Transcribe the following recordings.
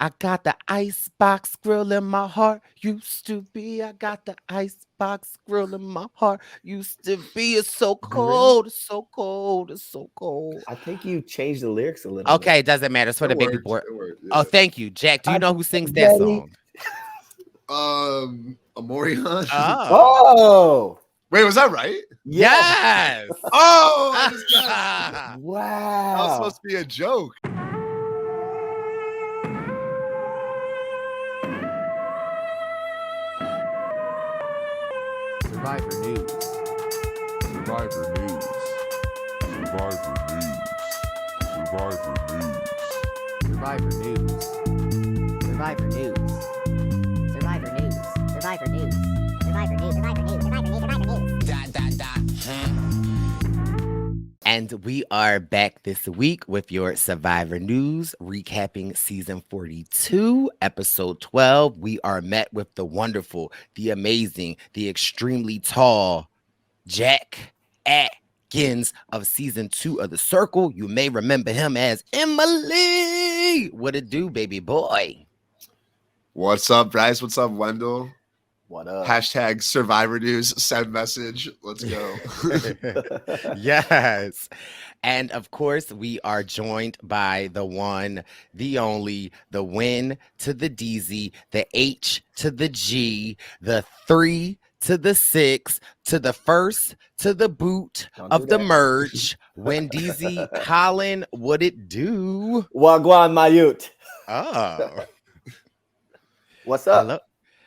I got the icebox grill in my heart. Used to be. I got the icebox grill in my heart. Used to be. It's so Really? cold. It's so cold. It's so cold. I think you changed the lyrics a little bit. Okay, it doesn't matter. It's for It the baby worked. boy. It worked. Oh, Yeah. thank you, Jack. Do you I know got who sings that Betty. song? Amorion. Oh, Oh, Wait, was that right? yes. yes. Oh, I just guessed. That was Wow. supposed to be a joke. Survivor News. Survivor News. Survivor News. Survivor News. Survivor News. Survivor News. Survivor News. Survivor News. Survivor News. Survivor News. Survivor News. Survivor News. Dot, dot, dot. And we are back this week with your Survivor News, recapping season 42, episode 12. We are met with the wonderful, the amazing, the extremely tall Jack Atkins of season 2 of The Circle. You may remember him as Emily. What it do, baby boy? What's up, Bryce? What's up, Wendell? What up? Hashtag Survivor News. Send message. Let's go. Yes. And of course, we are joined by the one, the only, the Win to the DZ, the H to the G, the 3 to the 6 to the first to the boot Don't of do the that. merge. When DZ Colin, what it do? Wagwan Mayut. Oh, What's up? hello.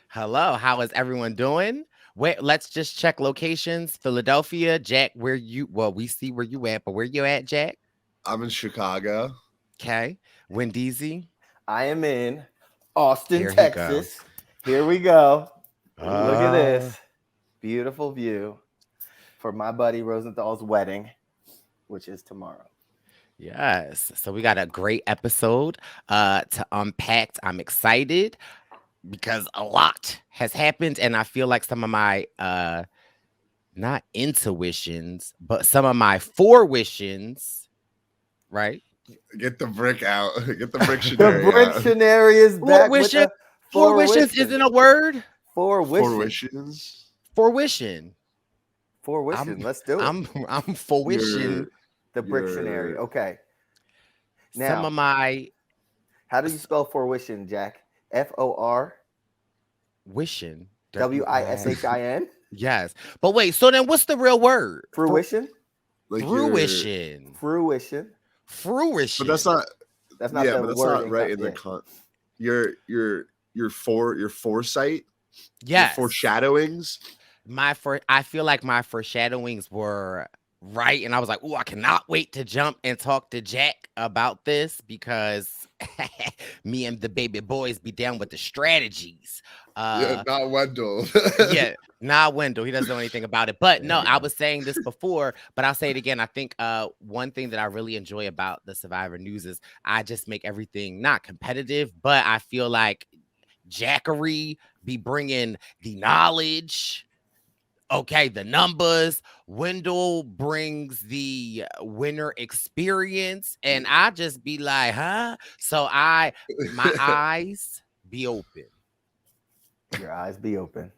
Hello. How is everyone doing? Wait, let's just check locations. Philadelphia, Jack, where you, well, we see where you at, but where you at, Jack? I'm in Chicago. Okay. When DZ? I am in Austin, Here he Texas. Here we go. Look at Uh, this beautiful view for my buddy Rosenthal's wedding, which is tomorrow. Yes. So we got a great episode to unpack. I'm excited because a lot has happened, and I feel like some of my not intuitions, but some of my forewissions, right? Get the brick out. Get the The Brictionary out. Brictionary is back with Forewishes. the Forewishes isn't a word. Four Forewish. wishes. Forewision. Forewish. Let's do it. I'm forwishing The Brictionary. Your- Okay. some Now, of my how do you spell Forwishin, Jack? FOR wishing. WISHIN? Yes. But wait, so then what's the real word? Fruition? like your- Fruition. Fruition. Fruition. But that's not. That's not yeah, the but that's word. not right in the your foresight. yes. Your foreshadowings. I feel like my foreshadowings were right, and I was like, oh, I cannot wait to jump and talk to Jack about this because me and the baby boys be down with the strategies. Yeah, not Wendell. Yeah, not Wendell. He doesn't know anything about it. But no, I was saying this before, but I'll say it again. I think one thing that I really enjoy about the Survivor News is I just make everything not competitive, but I feel like Jackery be bringing the knowledge. Okay, the numbers. Wendell brings the winner experience, and I just be like, huh? So my eyes be open. Your eyes be open.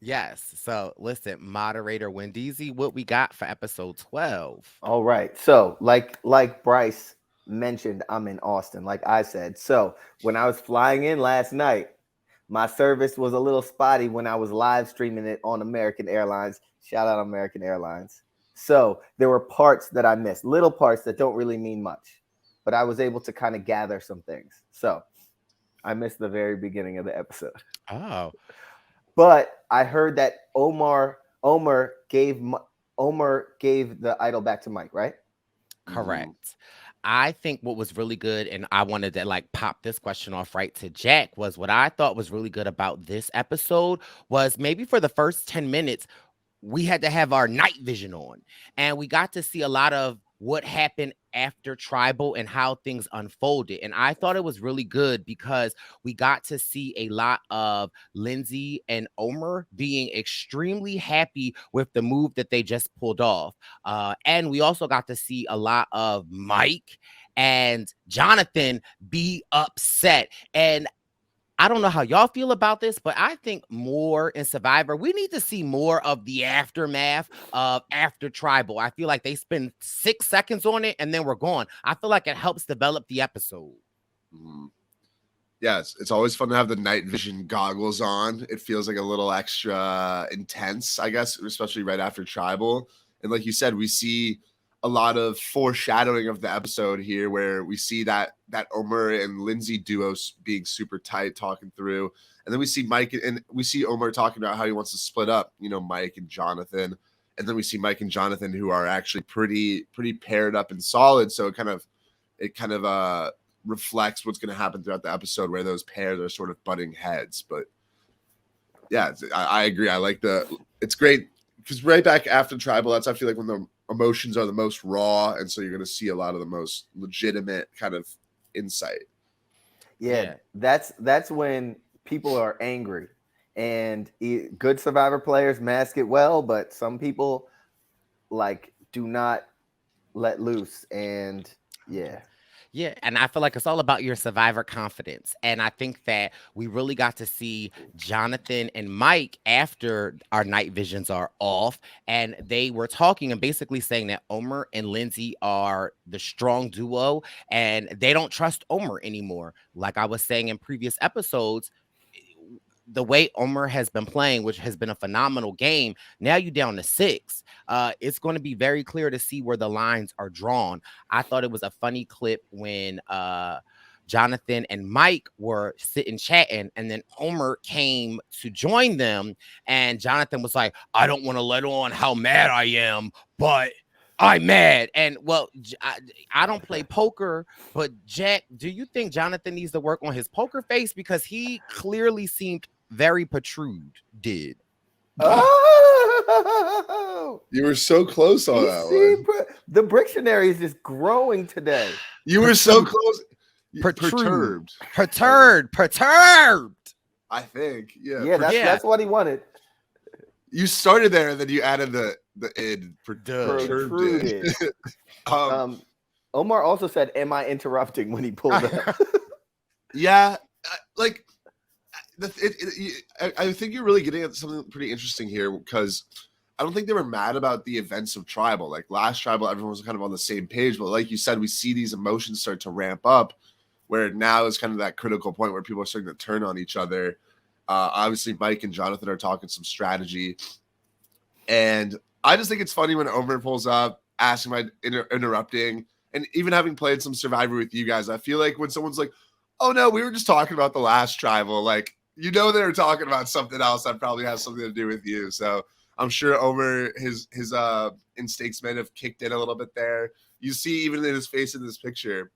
Yes. So listen, moderator Wendeezy, what we got for episode 12? All right. So, like Bryce mentioned, I'm in Austin, like I said. So, when I was flying in last night, my service was a little spotty when I was live streaming it on American Airlines. Shout out American Airlines. So, there were parts that I missed, little parts that don't really mean much, but I was able to kind of gather some things. So, I missed the very beginning of the episode. Oh, But I heard that Omar gave the idol back to Mike, right? correct. I think what was really good, and I wanted to like pop this question off right to Jack, was what I thought was really good about this episode was maybe for the first 10 minutes, we had to have our night vision on, and we got to see a lot of what happened after tribal and how things unfolded. And I thought it was really good because we got to see a lot of Lindsay and Omar being extremely happy with the move that they just pulled off. And we also got to see a lot of Mike and Jonathan be upset. And I don't know how y'all feel about this, but I think more in Survivor, we need to see more of the aftermath of after Tribal. I feel like they spend 6 seconds on it and then we're gone. I feel like it helps develop the episode. Yes, it's always fun to have the night vision goggles on. It feels like a little extra intense, I guess, especially right after Tribal. And like you said, we see a lot of foreshadowing of the episode here, where we see that Omar and Lindsay duo being super tight, talking through, and then we see Mike and we see Omar talking about how he wants to split up, Mike and Jonathan, and then we see Mike and Jonathan who are actually pretty paired up and solid. So it kind of reflects what's going to happen throughout the episode, where those pairs are sort of butting heads. But yeah, I agree. I like it's great because right back after Tribal, I feel like when the emotions are the most raw, and so you're going to see a lot of the most legitimate kind of insight. Yeah. That's when people are angry, and good Survivor players mask it well, but some people do not let loose. And Yeah, and I feel like it's all about your Survivor confidence. And I think that we really got to see Jonathan and Mike after our night visions are off. And they were talking and basically saying that Omar and Lindsay are the strong duo and they don't trust Omar anymore. Like I was saying in previous episodes, the way Omar has been playing, which has been a phenomenal game, now you down to 6. It's going to be very clear to see where the lines are drawn. I thought it was a funny clip when Jonathan and Mike were sitting chatting, and then Omar came to join them, and Jonathan was like, I don't want to let on how mad I am, but I'm mad. And well, I don't play poker, but Jack, do you think Jonathan needs to work on his poker face? Because he clearly seemed very protruded. oh, You were so close on that one. The Brictionary is just growing today. You were so close. Perturbed. I think. Yeah, that's what he wanted. You started there, and then you added the id. Protruded. Omar also said, "Am I interrupting?" when he pulled up. Yeah, I think you're really getting at something pretty interesting here, because I don't think they were mad about the events of Tribal. Like last Tribal, everyone was kind of on the same page, but like you said, we see these emotions start to ramp up, where now is kind of that critical point where people are starting to turn on each other. Obviously, Mike and Jonathan are talking some strategy, and I just think it's funny when Omar pulls up, asking my interrupting, and even having played some Survivor with you guys, I feel like when someone's like, "Oh no, we were just talking about the last Tribal," like they were talking about something else that probably has something to do with you. So I'm sure Omar, his instincts may have kicked in a little bit there. You see, even in his face in this picture,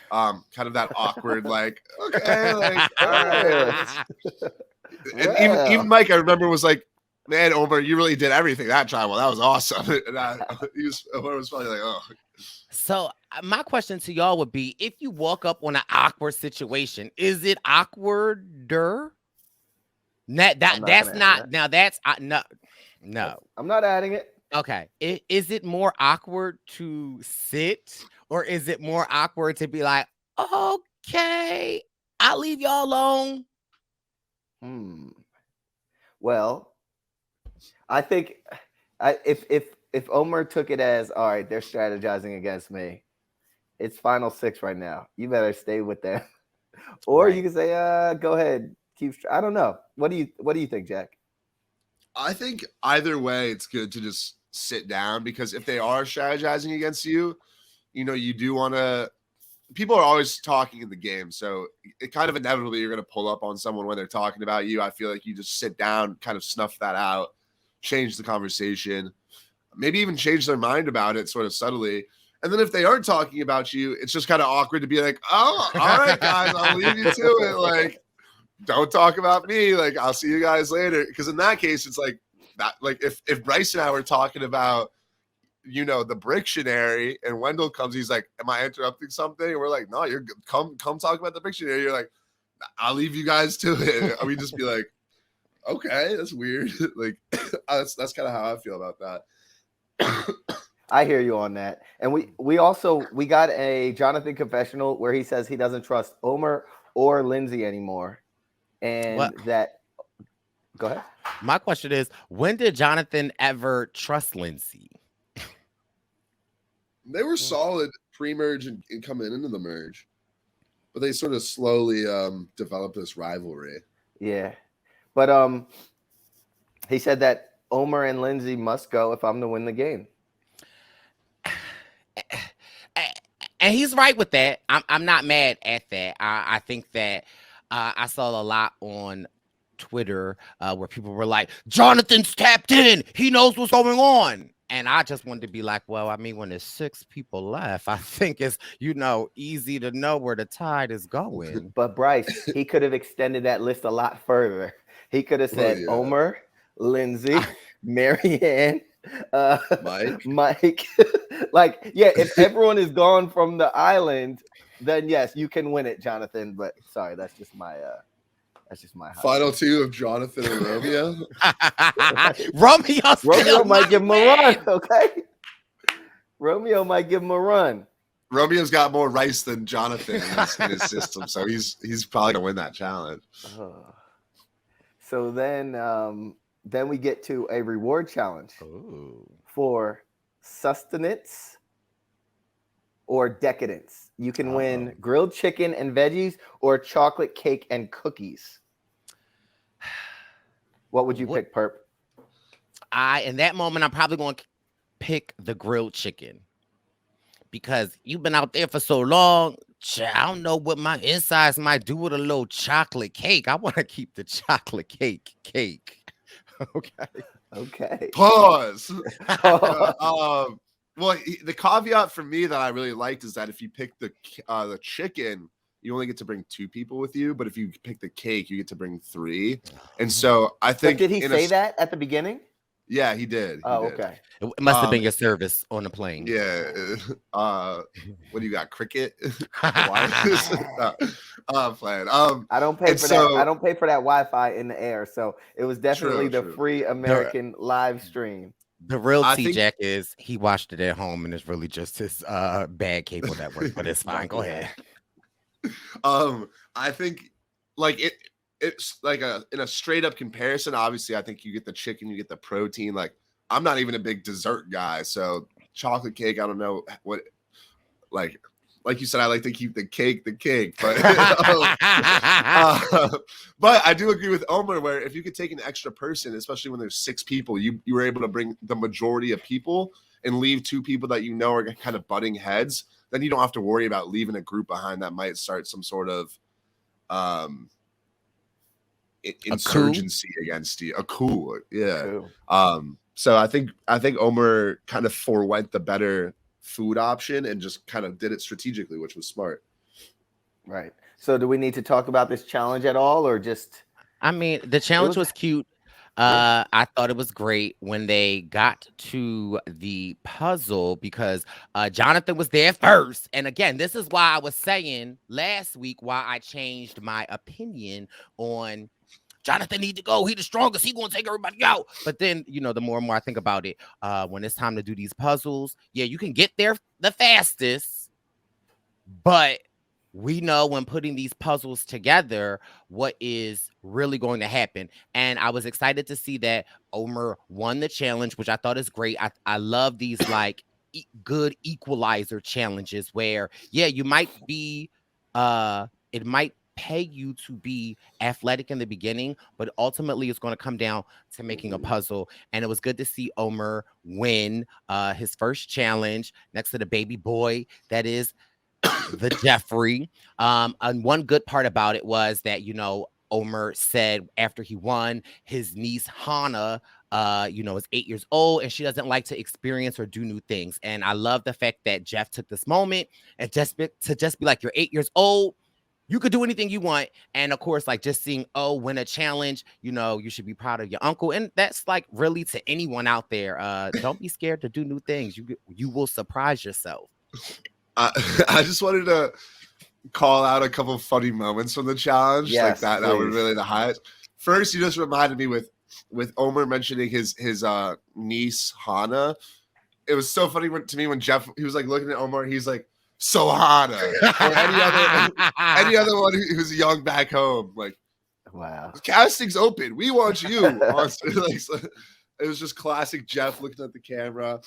kind of that awkward, like, okay, like, all right. And even Mike, I remember, was like, man, Omar, you really did everything that Tribal. That was awesome. And Omar was probably like, oh. So my question to y'all would be, if you walk up on an awkward situation, is it awkwarder? No. I'm not adding it. Okay. Is it more awkward to sit, or is it more awkward to be like, okay, I'll leave y'all alone? Well, I think if Omar took it as, all right, they're strategizing against me, it's final 6 right now, you better stay with them. Or you can say, go ahead, I don't know. What do you think, Jack? I think either way, it's good to just sit down, because if they are strategizing against you, you do want to. People are always talking in the game, so it kind of inevitably you're going to pull up on someone when they're talking about you. I feel like you just sit down, kind of snuff that out, change the conversation, maybe even change their mind about it sort of subtly. And then if they aren't talking about you, it's just kind of awkward to be like, oh, all right, guys, I'll leave you to it. Like, don't talk about me. Like, I'll see you guys later. Because in that case, it's like that. Like if Bryce and I were talking about, the Brictionary, and Wendell comes, he's like, am I interrupting something? And we're like, no, you're good. Come talk about the Brictionary. You're like, I'll leave you guys to it. And we just be like, okay, that's weird. Like, that's kind of how I feel about that. I hear you on that. And we got a Jonathan confessional where he says he doesn't trust Omar or Lindsay anymore. And What? that go ahead. My question is, when did Jonathan ever trust Lindsay? They were solid pre-merge and coming into the merge, but they sort of slowly developed this rivalry. Yeah. But he said that Omar and Lindsay must go if I'm to win the game. And he's right with that. I'm not mad at that. I think that I saw a lot on Twitter where people were like, Jonathan's tapped in. He knows what's going on. And I just wanted to be like, well, I mean, when there's 6 people left, I think it's, easy to know where the tide is going. But Bryce, he could have extended that list a lot further. He could have said Omar, Lindsay, Marianne, Mike. Like, yeah, if everyone is gone from the island, then yes, you can win it, Jonathan. But sorry, that's just my final 2 of Jonathan and Romeo. Romeo might give him a run, okay? Romeo might give him a run. Romeo's got more rice than Jonathan in his system, so he's probably gonna win that challenge. So then we get to a reward challenge for sustenance or decadence. You can win grilled chicken and veggies or chocolate cake and cookies. What would you pick, Perp? In that moment, I'm probably going to pick the grilled chicken because you've been out there for so long. I don't know what my insides might do with a little chocolate cake. I want to keep the chocolate cake. Okay. Pause. Well, the caveat for me that I really liked is that if you pick the chicken, you only get to bring 2 people with you, but if you pick the cake, you get to bring 3. And so I think. But did he say that at the beginning? Yeah, he did. Okay. It must have been your service on the plane. Yeah. What do you got? Cricket? I'm playing. I don't pay for that. I don't pay for that Wi-Fi in the air. So it was definitely the free American live stream. The real T-Jack is he watched it at home and it's really just his bad cable network, but it's fine. Go ahead. I think like it's like in a straight up comparison, obviously I think you get the chicken, you get the protein. Like I'm not even a big dessert guy, so chocolate cake, I don't know what like you said, I like to keep the cake, but but I do agree with Omar where if you could take an extra person, especially when there's 6 people, you were able to bring the majority of people and leave 2 people that are kind of butting heads, then you don't have to worry about leaving a group behind that might start some sort of insurgency against you. A coup, yeah. So I think Omar kind of forewent the better food option and just kind of did it strategically, which was smart. Right. So do we need to talk about this challenge at all, or just? I mean, the challenge was cute. I thought it was great when they got to the puzzle because Jonathan was there first. And again, this is why I was saying last week why I changed my opinion on Jonathan need to go. He the strongest. He gonna take everybody out. But then, the more and more I think about it, when it's time to do these puzzles, yeah, you can get there the fastest, but we know when putting these puzzles together, what is really going to happen. And I was excited to see that Omar won the challenge, which I thought is great. I love these like good equalizer challenges where, yeah, you might be, it might pay you to be athletic in the beginning, but ultimately it's going to come down to making a puzzle. And it was good to see Omar win his first challenge next to the baby boy that is the Jeffrey. And one good part about it was that, Omar said after he won, his niece Hannah, is 8 years old and she doesn't like to experience or do new things. And I love the fact that Jeff took this moment and just be like, you're 8 years old. You could do anything you want. And of course, like just seeing win a challenge, you should be proud of your uncle. And that's like really to anyone out there. Don't be scared to do new things. You will surprise yourself. I just wanted to call out a couple of funny moments from the challenge. Yes, like that were really the highlights. First, you just reminded me with Omar mentioning his niece Hannah. it was so funny to me when Jeff, he was like looking at Omar, he's like, Sohana, or any other one who's young back home. Like, Wow. casting's open. We want you. Like, so it was just classic Jeff looking at the camera.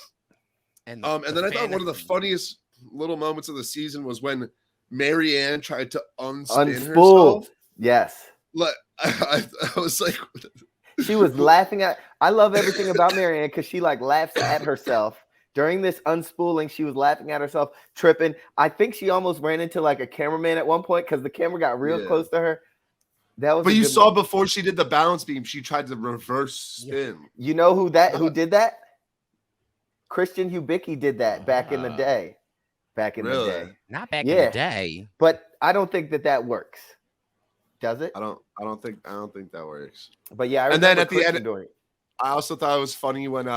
And then I thought one of the funniest little moments of the season was when Marianne tried to unspin herself. Yes. Like, I was like, she was laughing at. I love everything about Marianne because she like laughs at herself during this unspooling. She was laughing at herself, tripping. I think she almost ran into like a cameraman at one point because the camera got real close to her. That was. But you saw before she did the balance beam, she tried to reverse spin. You know who did that? Christian Hubicki did that back in the day. Back in the day. Not back in the day. But I don't think that works. Does it? I don't think that works. But yeah, and then at the end, I also thought it was funny when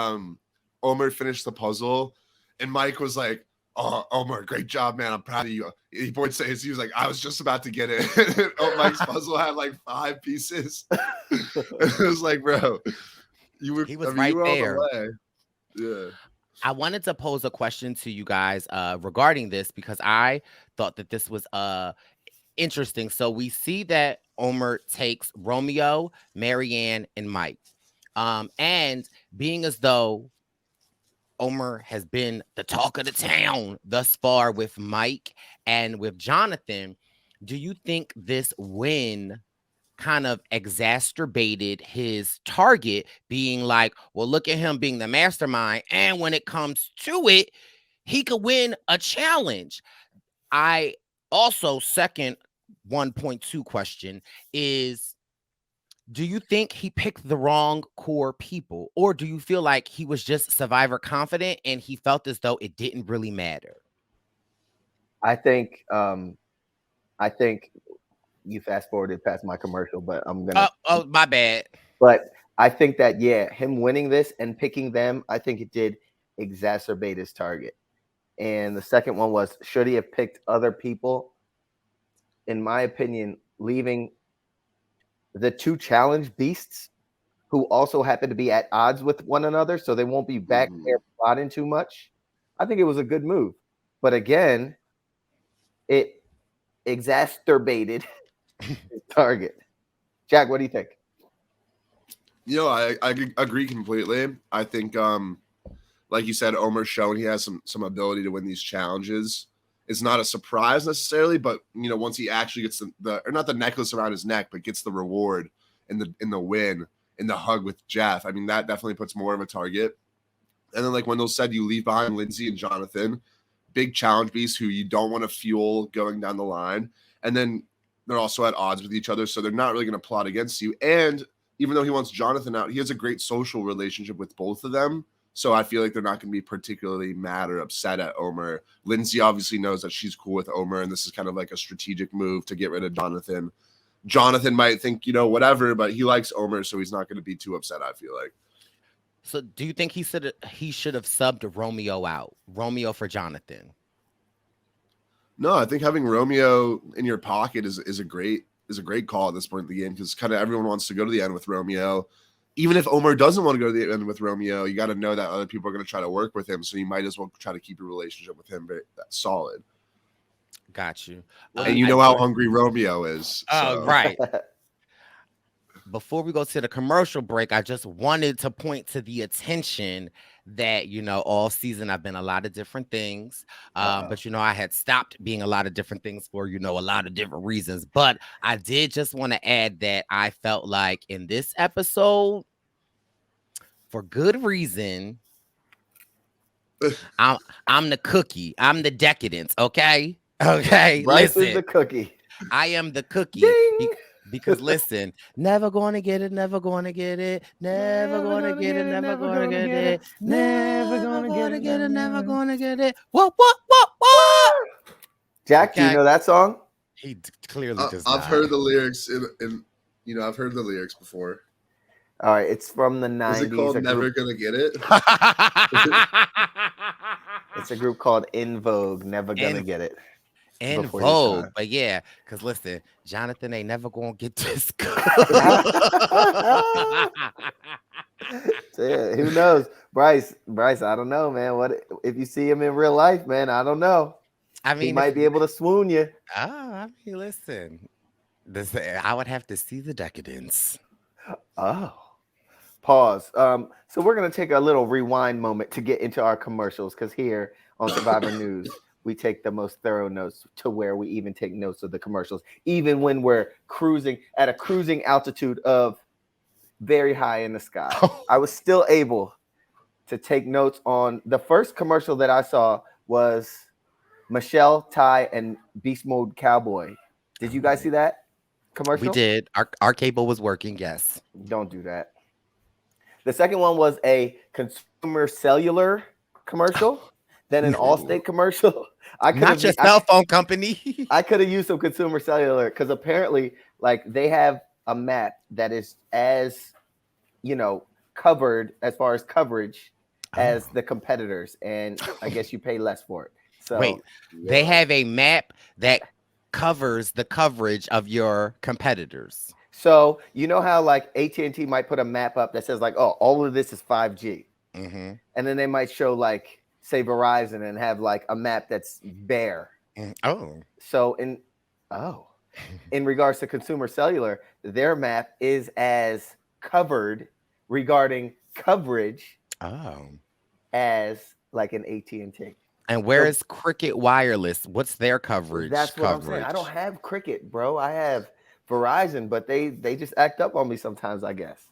Omar finished the puzzle and Mike was like, "Oh, Omar, great job, man. I'm proud of you." He was like, "I was just about to get it." Mike's puzzle had like 5 pieces. It was like, bro, he was right there. Yeah. I wanted to pose a question to you guys regarding this because I thought that this was interesting. So we see that Omar takes Romeo, Marianne, and Mike. And being as though Omar has been the talk of the town thus far with Mike and with Jonathan, do you think this win kind of exacerbated his target being like, well, look at him being the mastermind, and when it comes to it, he could win a challenge? I also, second 1.2 question is, do you think he picked the wrong core people, or do you feel like he was just Survivor confident and he felt as though it didn't really matter? I think you fast forwarded past my commercial, but I'm gonna. Oh, my bad. But I think that him winning this and picking them, I think it did exacerbate his target. And the second one was, should he have picked other people? In my opinion, leaving the 2 challenge beasts who also happen to be at odds with one another, so they won't be back there plotting too much. I think it was a good move. But again, it exacerbated his target. Jack, what do you think? You know, I agree completely. I think, like you said, Omar's shown he has some ability to win these challenges. It's not a surprise necessarily, but you know, once he actually gets the or not the necklace around his neck, but gets the reward in the win, in the hug with Jeff, I mean, that definitely puts more of a target. And then, like Wendell said, you leave behind Lindsay and Jonathan, big challenge beasts who you don't want to fuel going down the line. And then they're also at odds with each other, so they're not really going to plot against you. And even though he wants Jonathan out, he has a great social relationship with both of them. So I feel like they're not going to be particularly mad or upset at Omar. Lindsay obviously knows that she's cool with Omar, and this is kind of like a strategic move to get rid of Jonathan. Jonathan might think, you know, whatever, but he likes Omar, so he's not going to be too upset, I feel like. So do you think he should have subbed Romeo out? Romeo for Jonathan? No, I think having Romeo in your pocket is a great call at this point in the game, because kind of everyone wants to go to the end with Romeo. Even if Omar doesn't want to go to the end with Romeo, you got to know that other people are going to try to work with him. So you might as well try to keep your relationship with him solid. Got you. And you know how hungry Romeo is. Oh, right. Before we go to the commercial break, I just wanted to point to the attention that, you know, all season I've been a lot of different things. But, you know, I had stopped being a lot of different things for, you know, a lot of different reasons. But I did just want to add that I felt like in this episode, for good reason, I'm the cookie. I'm the decadence. Okay. Okay. Bryce is the cookie. I am the cookie. Because listen, never gonna get it, never gonna get it, never gonna get it, never gonna get it, never gonna get it, never gonna get it. What? Jack, do you know that song? He clearly does I've not. heard the lyrics in you know, I've heard the lyrics before. All right, it's from the 90s. Is it called Never Gonna Get It? It's a group called In Vogue, Never Gonna Get It. In Vogue, but yeah, because listen, Jonathan ain't never gonna get this good. Yeah, who knows? Bryce, I don't know, man. What if you see him in real life, man? I don't know. I He mean, might be able to swoon you. I mean, listen, I would have to see the decadence. Oh, pause. So we're gonna take a little rewind moment to get into our commercials because here on Survivor News, we take the most thorough notes to where we even take notes of the commercials, even when we're cruising at a cruising altitude of very high in the sky. I was still able to take notes on the first commercial that I saw was Michelle, Ty, and Beast Mode Cowboy. Did you guys see that commercial? We did. Our cable was working. Yes. Don't do that. The second one was a consumer cellular commercial, then an Allstate commercial. Not your cell phone company. I could have used some consumer cellular because apparently, like, they have a map that is as, covered as far as coverage as the competitors, and I guess you pay less for it. So Wait, they have a map that covers the coverage of your competitors. So you know how like AT&T might put a map up that says like, oh, all of this is 5G. Mm-hmm. And then they might show like, say Verizon and have like a map that's bare. Oh. So in regards to consumer cellular, their map is as covered regarding coverage as like an AT&T. And where is Cricket Wireless? What's their coverage? That's what I'm saying. I don't have Cricket, bro. I have Verizon, but they just act up on me sometimes, I guess.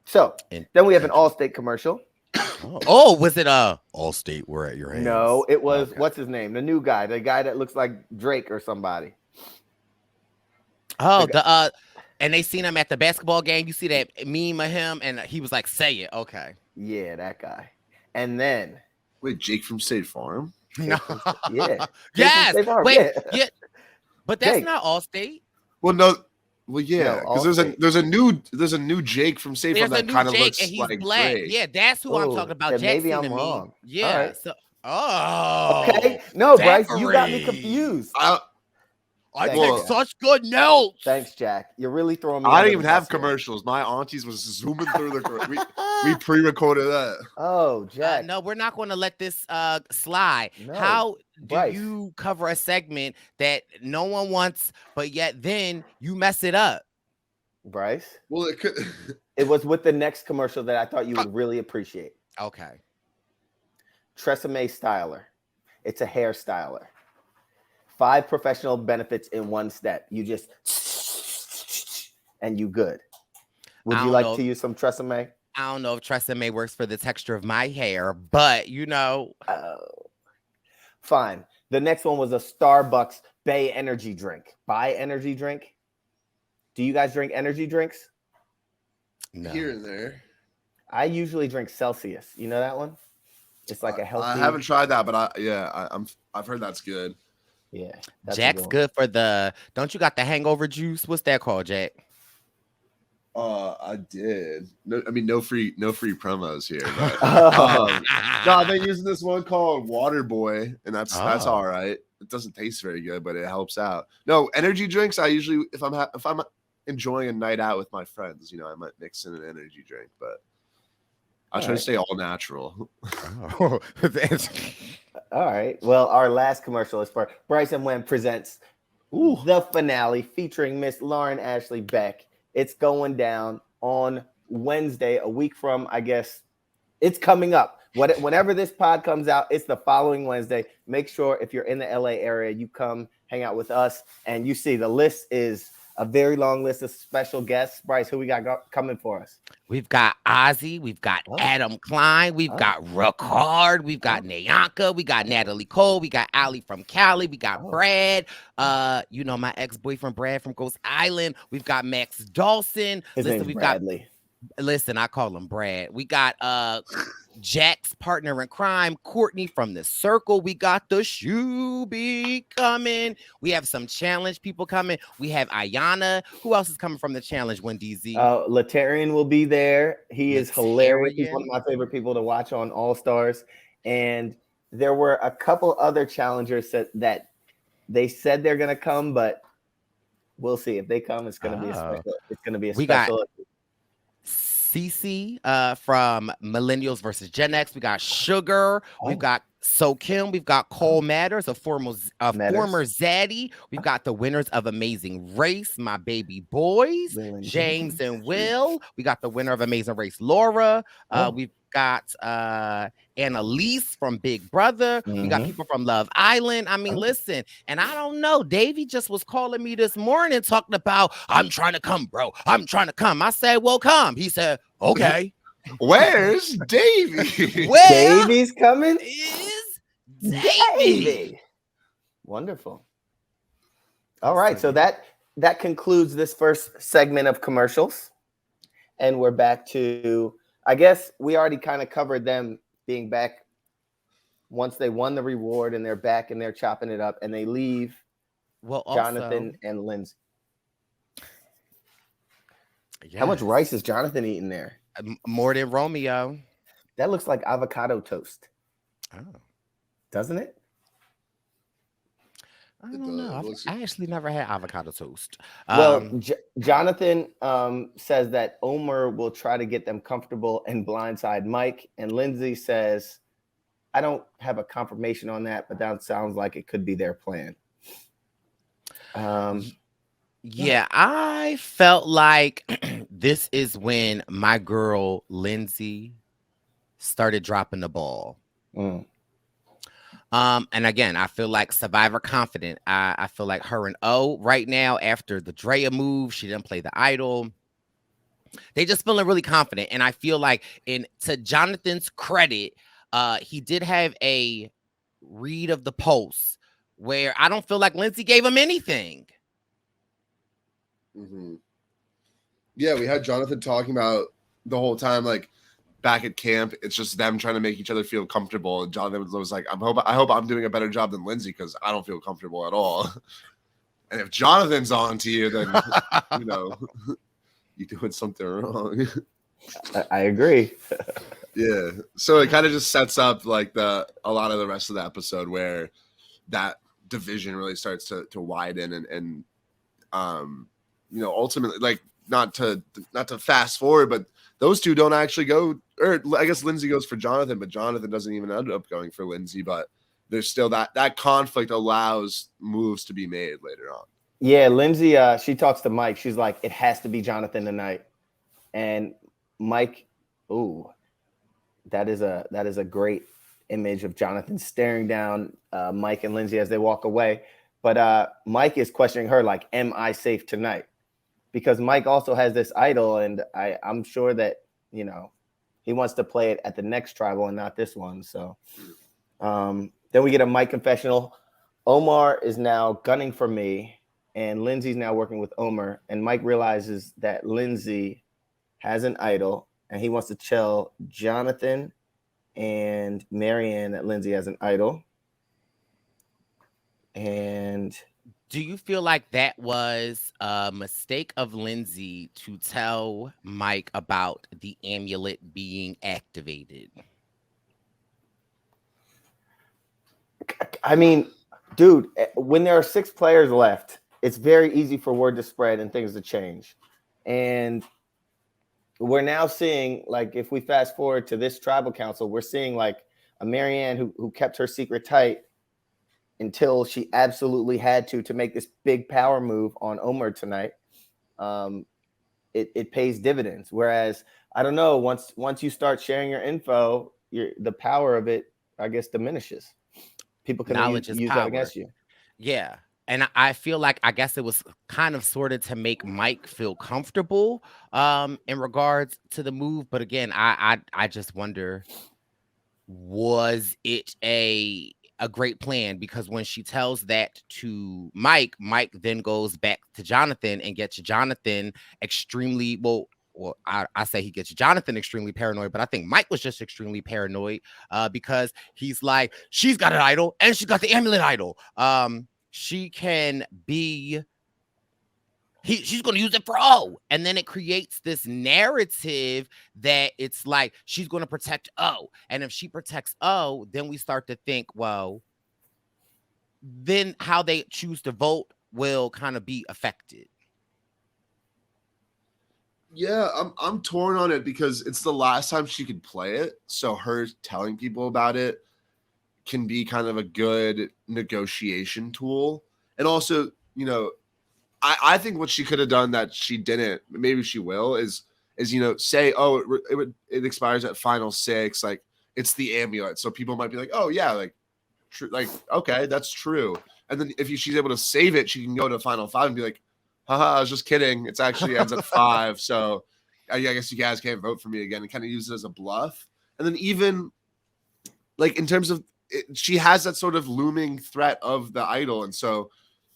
So then we have an Allstate commercial. Oh, was it Allstate? We're at your hands. No, it was what's his name? The new guy, the guy that looks like Drake or somebody. Oh, and they seen him at the basketball game. You see that meme of him, and he was like, "Say it." Okay. Yeah, that guy. And then wait, Jake from State Farm? No. Yeah. Yes. Wait. Yeah. But that's Jake. not Allstate. Well, no. Well, yeah, No, because there's a new Jake from State Farm that kind of looks and he's like black. Drake. Yeah, that's who I'm talking about. Then maybe Jackson I'm to me. wrong. Yeah. Right. So, okay. No, Bryce, you got me confused. I Thanks, take Jack. such good notes. Thanks, Jack. You're really throwing me. I under didn't even the have bus here. commercials. My aunties was zooming through the. We pre-recorded that. Oh, Jack. No, we're not going to let this slide. No, How do Bryce. you cover a segment that no one wants, but yet then you mess it up? Bryce. Well, it could. It was with the next commercial that I thought you would really appreciate. Okay. Tresemme Styler. It's a hair styler. 5 professional benefits in one step. You just and you good. Would you like to use some Tresemme? I don't know if Tresemme works for the texture of my hair, but fine. The next one was a Starbucks Bay energy drink. Buy energy drink. Do you guys drink energy drinks? No. Here and there. I usually drink Celsius. You know that one? It's like a healthy. I haven't tried that, but I've heard that's good. Yeah. Jack's good for the. Don't you got the hangover juice? What's that called, Jack? I did. No, I mean no free promos here. But, no, I've been using this one called Water Boy, and that's all right. It doesn't taste very good, but it helps out. No, energy drinks. I usually if I'm enjoying a night out with my friends, I might mix in an energy drink, but I try to stay all natural. All right. Well, our last commercial is for Bryce and Wen presents the finale featuring Miss Lauren Ashley Beck. It's going down on Wednesday, a week from, I guess, it's coming up. Whenever this pod comes out, it's the following Wednesday. Make sure if you're in the LA area, you come hang out with us. And you see the list is a very long list of special guests. Bryce, who we got coming for us? We've got Ozzy, we've got Adam Klein, we've got Ricard, we've got Nyanka, we got Natalie Cole, we got Ali from Cali, we got Brad, my ex-boyfriend Brad from Ghost Island, we've got Max Dawson. His name's Bradley. Listen, I call him Brad. We got Jack's partner in crime, Courtney from The Circle. We got the Shooby coming. We have some challenge people coming. We have Ayana. Who else is coming from the challenge, Wendy Z? Latarian will be there. He is hilarious. He's one of my favorite people to watch on All Stars. And there were a couple other challengers that they said they're going to come, but we'll see. If they come, it's going to be a special. It's going to be a special. Cece from Millennials versus Gen X. We got Sugar. We've got So Kim. We've got Cole Matters, a former Zaddy. We've got the winners of Amazing Race, My Baby Boys, Will and James James. and Will. We got the winner of Amazing Race, Laura. We've got Annalise from Big Brother. We got people from Love Island. I mean, listen, and I don't know. Davey just was calling me this morning talking about, I'm trying to come, bro. I'm trying to come. I said, well, come. He said, okay. Where's Davey? Where Davey's coming. is Davey? Wonderful. All right, so that concludes this first segment of commercials, and we're back to, I guess we already kind of covered them being back once they won the reward, and they're back and they're chopping it up, and they leave Jonathan and Lindsay. Yes. How much rice is Jonathan eating there? More than Romeo. That looks like avocado toast. Oh. Doesn't it? I don't know. I actually never had avocado toast. Well, Jonathan says that Omar will try to get them comfortable and blindside Mike. And Lindsay says, I don't have a confirmation on that, but that sounds like it could be their plan. Yeah, I felt like this is when my girl Lindsay started dropping the ball. And again, I feel like Survivor confident. I feel like her and O right now, after the Drea move, she didn't play the idol. They just feeling really confident. And I feel like, to Jonathan's credit, he did have a read of the post where I don't feel like Lindsay gave him anything. Yeah, we had Jonathan talking about the whole time, like, back at camp, it's just them trying to make each other feel comfortable. And Jonathan was like, I hope I'm doing a better job than Lindsay because I don't feel comfortable at all. And if Jonathan's on to you, then you know you're doing something wrong. I agree. Yeah. So it kind of just sets up like a lot of the rest of the episode where that division really starts to widen and you know, ultimately, like, not to fast forward, but those two don't actually go, or I guess Lindsay goes for Jonathan, but Jonathan doesn't even end up going for Lindsay. But there's still that conflict allows moves to be made later on. Yeah, Lindsay, she talks to Mike. She's like, it has to be Jonathan tonight. And Mike, that is a great image of Jonathan staring down Mike and Lindsay as they walk away. But Mike is questioning her, like, am I safe tonight? Because Mike also has this idol, and I'm sure that, you know, he wants to play it at the next tribal and not this one. So then we get a Mike confessional. Omar is now gunning for me, and Lindsay's now working with Omar. And Mike realizes that Lindsay has an idol, and he wants to tell Jonathan and Marianne that Lindsay has an idol. And do you feel like that was a mistake of Lindsay to tell Mike about the amulet being activated? I mean, dude, when there are 6 players left, it's very easy for word to spread and things to change. And we're now seeing, like, if we fast forward to this tribal council, we're seeing like a Marianne who kept her secret tight until she absolutely had to make this big power move on Omar tonight. It pays dividends. Whereas, I don't know, once you start sharing your info, the power of it, I guess, diminishes. People can use that against you. Yeah. And I feel like, I guess it was kind of sorted to make Mike feel comfortable in regards to the move. But again, I just wonder, was it a great plan? Because when she tells that to Mike then goes back to Jonathan and gets Jonathan extremely, I say he gets Jonathan extremely paranoid, but I think Mike was just extremely paranoid because he's like, she's got an idol and she's got the amulet idol. She can be, she's going to use it for O. And then it creates this narrative that it's like she's going to protect O. And if she protects O, then we start to think, well, then how they choose to vote will kind of be affected. Yeah, I'm torn on it because it's the last time she could play it. So her telling people about it can be kind of a good negotiation tool. And also, I think what she could have done that she didn't, maybe she will, is say, oh, it expires at final 6, like it's the amulet. So people might be like, oh yeah, like like okay, that's true. And then if she's able to save it, she can go to final 5 and be like, haha, I was just kidding. It's actually ends at 5. So I guess you guys can't vote for me again, and kind of use it as a bluff. And then even like in terms of she has that sort of looming threat of the idol. And so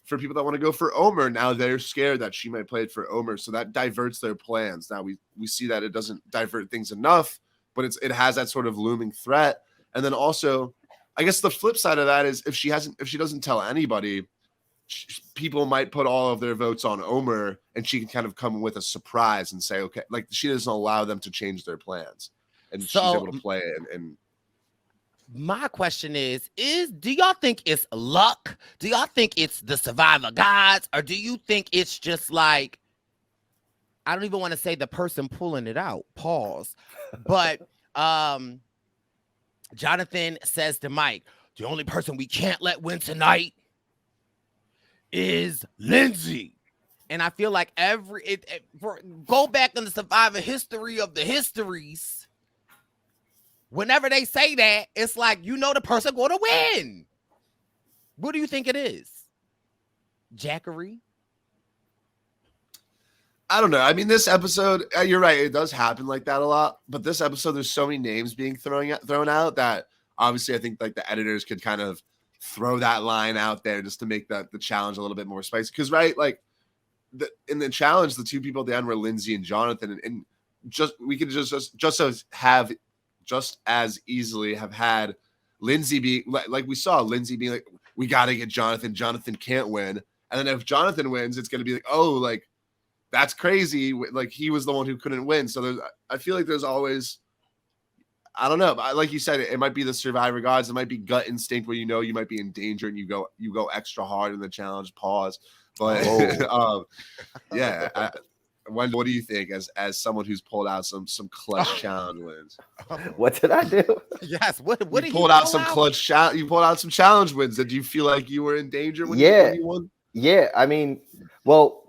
for people that want to go for Omar, now they're scared that she might play it for Omar. So that diverts their plans. Now we see that it doesn't divert things enough, but it has that sort of looming threat. And then also, I guess the flip side of that is if she doesn't tell anybody, people might put all of their votes on Omar, and she can kind of come with a surprise and say, okay, like she doesn't allow them to change their plans, and she's able to play it. And my question is do y'all think it's luck? Do y'all think it's the survivor gods? Or do you think it's just like, I don't even want to say the person pulling it out, pause. But Jonathan says to Mike, the only person we can't let win tonight is Lindsay. And I feel like go back in the survivor history of the histories. Whenever they say that, it's like, the person going to win. What do you think it is? Jackery? I don't know. I mean, this episode, you're right. It does happen like that a lot. But this episode, there's so many names being thrown out that obviously I think like the editors could kind of throw that line out there just to make the challenge a little bit more spicy. Because, right, like in the challenge, the two people at the end were Lindsay and Jonathan. And we could just as easily have had Lindsay be like we saw Lindsay being like, we got to get Jonathan. Jonathan can't win. And then if Jonathan wins, it's going to be like, oh, like, that's crazy. Like he was the one who couldn't win. So I feel like there's always, I don't know. Like you said, it might be the survivor gods. It might be gut instinct where you might be in danger and you go extra hard in the challenge. Pause. But yeah. Wendell, what do you think as someone who's pulled out some clutch challenge wins? What did I do? Yes. What you did pulled out some clutch challenge? You pulled out some challenge wins. Did you feel like you were in danger when you won? Yeah. I mean, well,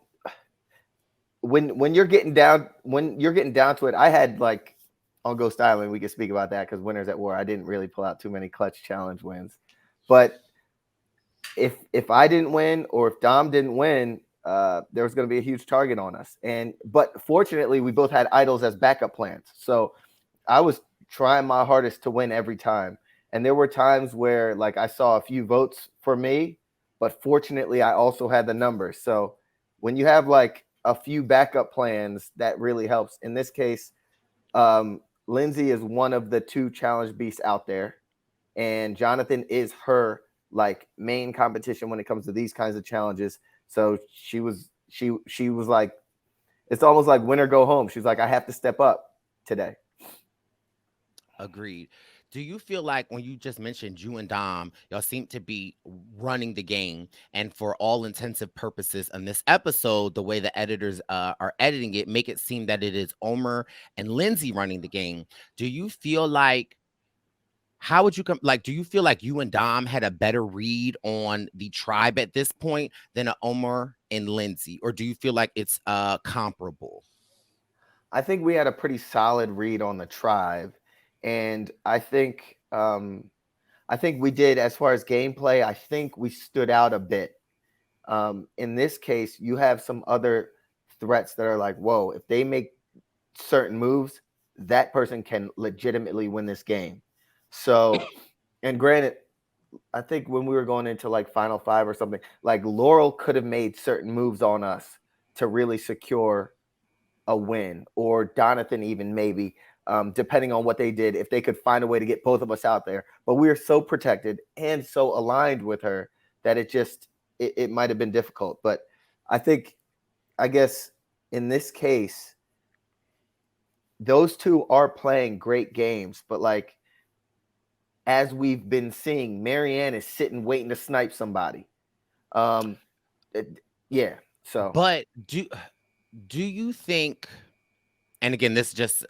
when you're getting down to it, I had like on Ghost Island, we could speak about that because Winners at War, I didn't really pull out too many clutch challenge wins. But if I didn't win or if Dom didn't win, there was going to be a huge target on us. But fortunately, we both had idols as backup plans. So I was trying my hardest to win every time. And there were times where like I saw a few votes for me, but fortunately, I also had the numbers. So when you have like a few backup plans, that really helps. In this case, Lindsay is one of the 2 challenge beasts out there, and Jonathan is her like main competition when it comes to these kinds of challenges. So she was like, it's almost like win or go home. She's like, I have to step up today. Agreed. Do you feel like when you just mentioned you and Dom, y'all seem to be running the game, and for all intensive purposes on this episode, the way the editors are editing it, make it seem that it is Omar and Lindsay running the game. Do you feel like, how would you come? Like, do you feel like you and Dom had a better read on the tribe at this point than a Omar and Lindsay, or do you feel like it's comparable? I think we had a pretty solid read on the tribe. And I think we did, as far as gameplay, I think we stood out a bit. In this case, you have some other threats that are like, whoa, if they make certain moves, that person can legitimately win this game. So, and granted, I think when we were going into like final 5 or something, like Laurel could have made certain moves on us to really secure a win, or Jonathan even maybe. Depending on what they did, if they could find a way to get both of us out there. But we are so protected and so aligned with her that it might have been difficult. But I guess in this case, those 2 are playing great games. But like, as we've been seeing, Marianne is sitting waiting to snipe somebody. Yeah. So, but do you think and again, this just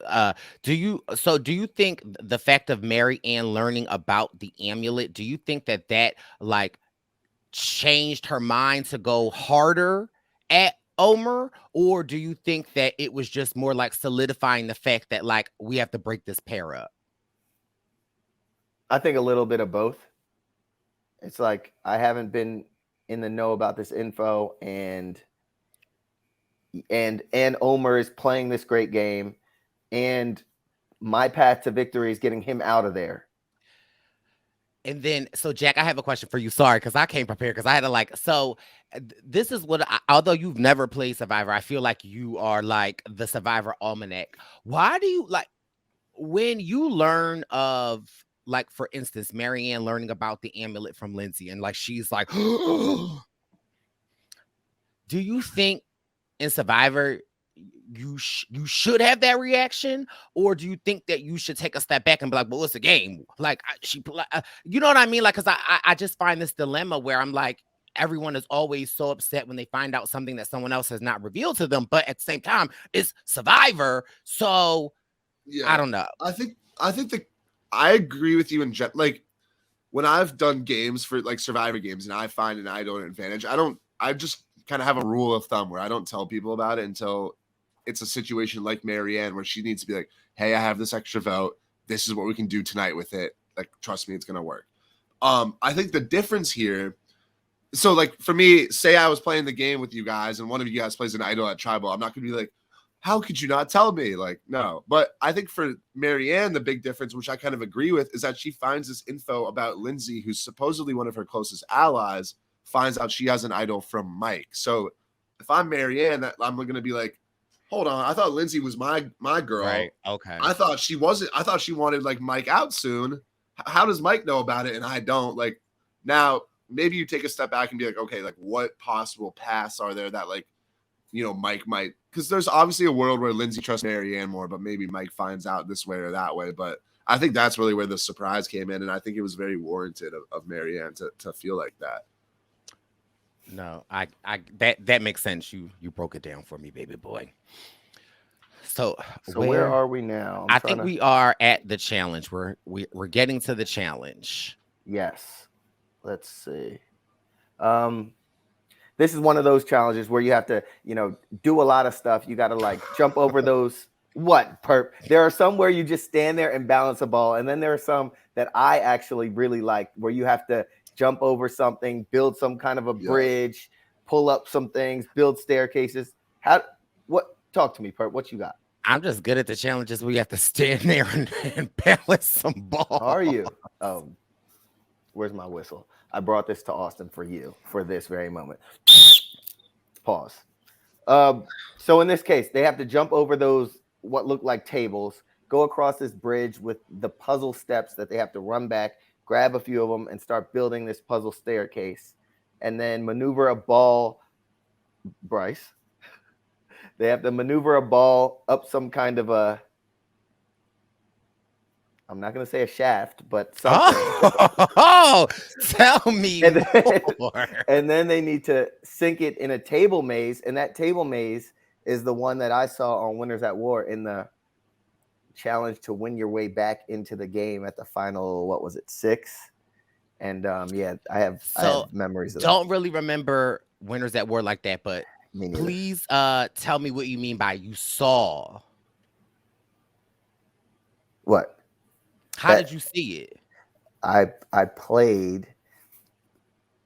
do you think the fact of Marianne learning about the amulet, do you think that like changed her mind to go harder at Omar, or do you think that it was just more like solidifying the fact that like we have to break this pair up? I think a little bit of both. It's like I haven't been in the know about this info, and Omar is playing this great game, and my path to victory is getting him out of there. And then, so Jack, I have a question for you. Sorry, because I came prepared because I had to like. So, this is what. Although you've never played Survivor, I feel like you are like the Survivor almanac. Why do you like when you learn of like, for instance, Marianne learning about the amulet from Lindsay, and like she's like, do you think in Survivor you should have that reaction, or do you think that you should take a step back and be like, well, it's a game, like you know what I mean, like, because I just find this dilemma where I'm like, everyone is always so upset when they find out something that someone else has not revealed to them, but at the same time it's Survivor, so Yeah, I don't know. I think I agree with you in like when I've done games for like Survivor games and I find an idol advantage, I just kind of have a rule of thumb where I don't tell people about it until it's a situation like Marianne where she needs to be like, hey, I have this extra vote. This is what we can do tonight with it. Like, trust me, it's going to work. I think the difference here. So like for me, say I was playing the game with you guys and one of you guys plays an idol at Tribal. I'm not going to be like, how could you not tell me? Like, no. But I think for Marianne, the big difference, which I kind of agree with, is that she finds this info about Lindsay, who's supposedly one of her closest allies, finds out she has an idol from Mike. So if I'm Marianne, I'm going to be like, hold on, I thought Lindsay was my girl. Right. Okay. I thought she wasn't. I thought she wanted like Mike out soon. How does Mike know about it and I don't? Like, now maybe you take a step back and be like, okay, like what possible paths are there that like, you know, Mike might, because there's obviously a world where Lindsay trusts Marianne more, but maybe Mike finds out this way or that way. But I think that's really where the surprise came in, and I think it was very warranted of Marianne to feel like that. No, I that makes sense. You broke it down for me, baby boy. So where are we now? I think we are at the challenge. We're getting to the challenge. Yes. Let's see. This is one of those challenges where you have to, you know, do a lot of stuff. You got to like jump over those. There are some where you just stand there and balance a ball, and then there are some that I actually really like where you have to jump over something, build some kind of a bridge, pull up some things, build staircases. Talk to me, Perp. What you got? I'm just good at the challenges where you have to stand there and balance some balls. Are you? Oh, where's my whistle? I brought this to Austin for you for this very moment. Pause. So in this case, they have to jump over those what look like tables, go across this bridge with the puzzle steps that they have to run back, grab a few of them, and start building this puzzle staircase, and then maneuver a ball. Bryce. They have to maneuver a ball up some kind of a, I'm not going to say a shaft, but something. Oh, tell me more. And then they need to sink it in a table maze, and that table maze is the one that I saw on Winners at War in the challenge to win your way back into the game at the final, what was it, 6? And I have memories of that. Don't really remember Winners at War like that, but please tell me what you mean by you saw. What? How did you see it? I played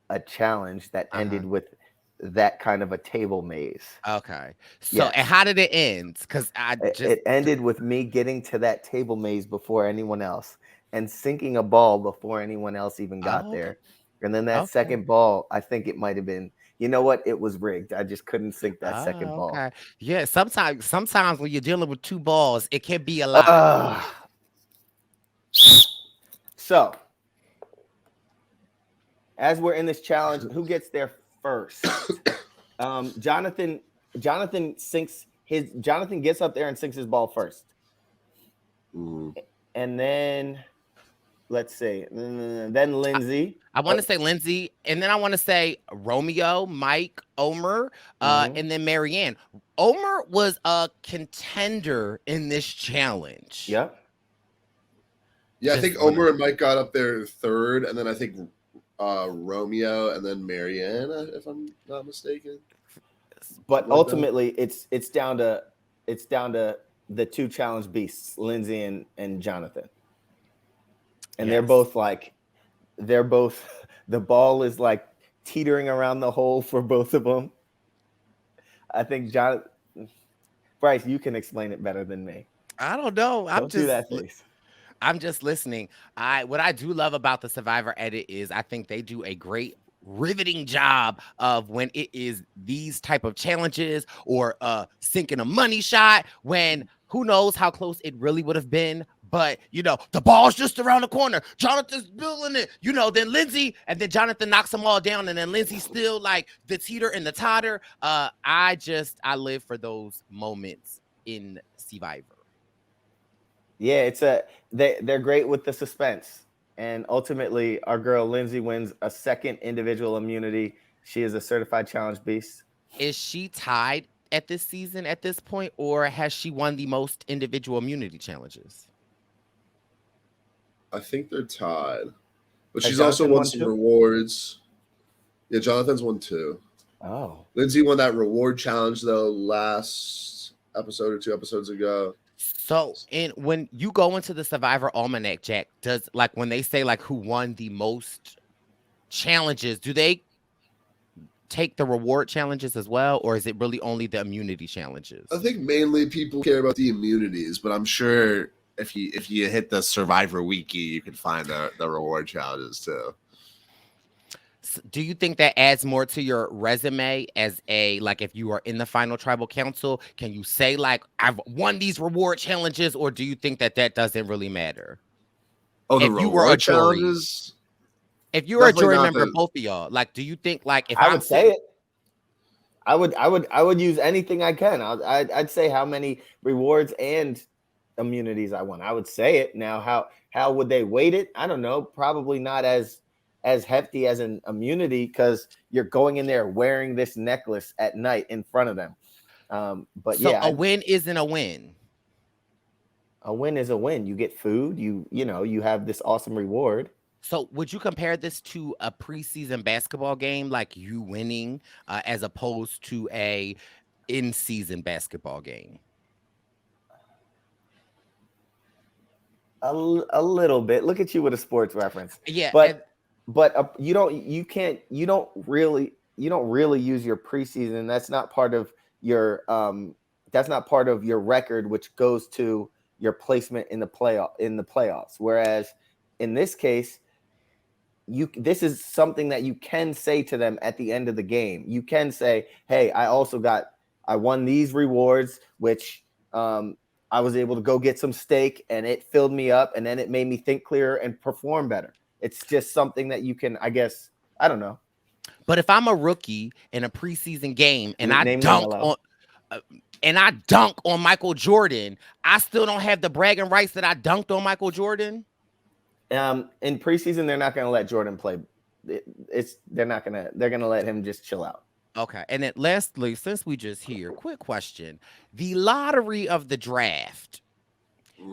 a challenge that ended with that kind of a table maze. Okay. So and how did it end? Because it ended with me getting to that table maze before anyone else and sinking a ball before anyone else even got there. And then that second ball, I think it might have been, you know what? It was rigged. I just couldn't sink that second ball. Yeah, sometimes when you're dealing with 2 balls, it can be a lot. So, as we're in this challenge, who gets there first? Jonathan gets up there and sinks his ball first. And then let's see. Then Lindsay. I want to say Lindsay, and then I want to say Romeo, Mike, Omar, and then Marianne. Omar was a contender in this challenge. Yep. Yeah, I Just think Omar and Mike got up there third, and then I think Romeo and then Marianne, if I'm not mistaken. But ultimately, it's down to the two challenge beasts, Lindsay and Jonathan. And Yes. they're both the ball is like teetering around the hole for both of them. I think Bryce, you can explain it better than me. I don't know. Don't do that, please. I'm just listening. What I do love about the Survivor edit is I think they do a great riveting job of when it is these type of challenges or sinking a money shot when who knows how close it really would have been, but the ball's just around the corner, Jonathan's building it, then Lindsay, and then Jonathan knocks them all down, and then Lindsay's still like the teeter and the totter. I live for those moments in Survivor. Yeah, they're great with the suspense. And ultimately, our girl Lindsay wins a second individual immunity. She is a certified challenge beast. Is she tied at this season at this point, or has she won the most individual immunity challenges? I think they're tied. But Has she's also Jonathan won won some too? rewards. Yeah, Jonathan's won 2. Oh. Lindsay won that reward challenge, though, last episode or 2 episodes ago. So, when you go into the Survivor Almanac, Jack, does when they say who won the most challenges, do they take the reward challenges as well, or is it really only the immunity challenges? I think mainly people care about the immunities, but I'm sure if you hit the Survivor Wiki, you can find the reward challenges too. Do you think that adds more to your resume as if you are in the final tribal council? Can you say I've won these reward challenges, or do you think that doesn't really matter? Oh, the if you were a reward jury, challenges. If you were a Definitely jury not member, both of y'all, do you think if I would say it? I would use anything I can. I'd say how many rewards and immunities I won. I would say it. Now, how would they weight it? I don't know. Probably not as hefty as an immunity, because you're going in there wearing this necklace at night in front of them. But so yeah, a win isn't a win. A win is a win. You get food. You have this awesome reward. So would you compare this to a preseason basketball game, like you winning, as opposed to a in-season basketball game? A little bit. Look at you with a sports reference. Yeah, but you don't really use your preseason. That's not part of your record, which goes to your placement in the playoffs. Whereas in this case, this is something that you can say to them at the end of the game. You can say, hey, I won these rewards, which I was able to go get some steak and it filled me up, and then it made me think clearer and perform better. It's just something that you can, I guess, I don't know. But if I'm a rookie in a preseason game and I dunk on Michael Jordan, I still don't have the bragging rights that I dunked on Michael Jordan. In preseason, they're not going to let Jordan play. They're going to let him just chill out. Okay. And then lastly, since we just here, quick question. The lottery of the draft.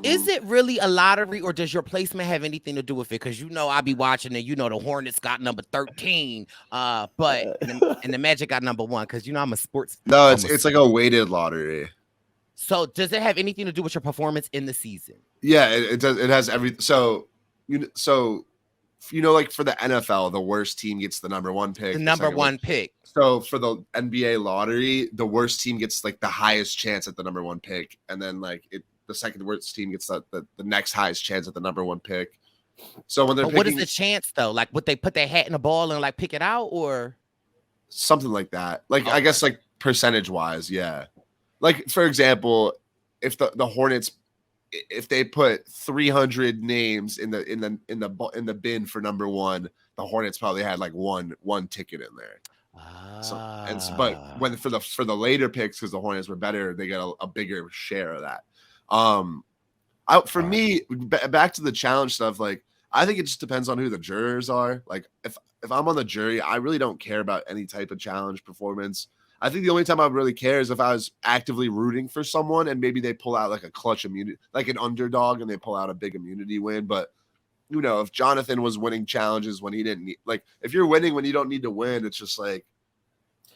Is it really a lottery, or does your placement have anything to do with it? Because I'll be watching it. The Hornets got number 13, but and the Magic got number 1. Because I'm a sports. No, it's like a weighted lottery. So does it have anything to do with your performance in the season? Yeah, it does. It has everything. So like for the NFL, the worst team gets the number 1 pick. The number 1 pick. So for the NBA lottery, the worst team gets the highest chance at the number 1 pick, and then the second worst team gets the next highest chance at the number 1 pick. So when they're what is the chance though? Would they put their hat in the ball and pick it out, or something like that? I guess percentage wise, yeah. For example, if the Hornets, if they put 300 names in the bin for number 1, the Hornets probably had one ticket in there. But when for the later picks, because the Hornets were better, they get a bigger share of that. For me, back to the challenge stuff, I I think it just depends on who the jurors are. Like if I'm on the jury, I really don't care about any type of challenge performance. I think the only time I would really care is if I was actively rooting for someone and maybe they pull out like a clutch immunity, like an underdog, and they pull out a big immunity win. But if Jonathan was winning challenges when he didn't need, like if you're winning when you don't need to win, it's just like,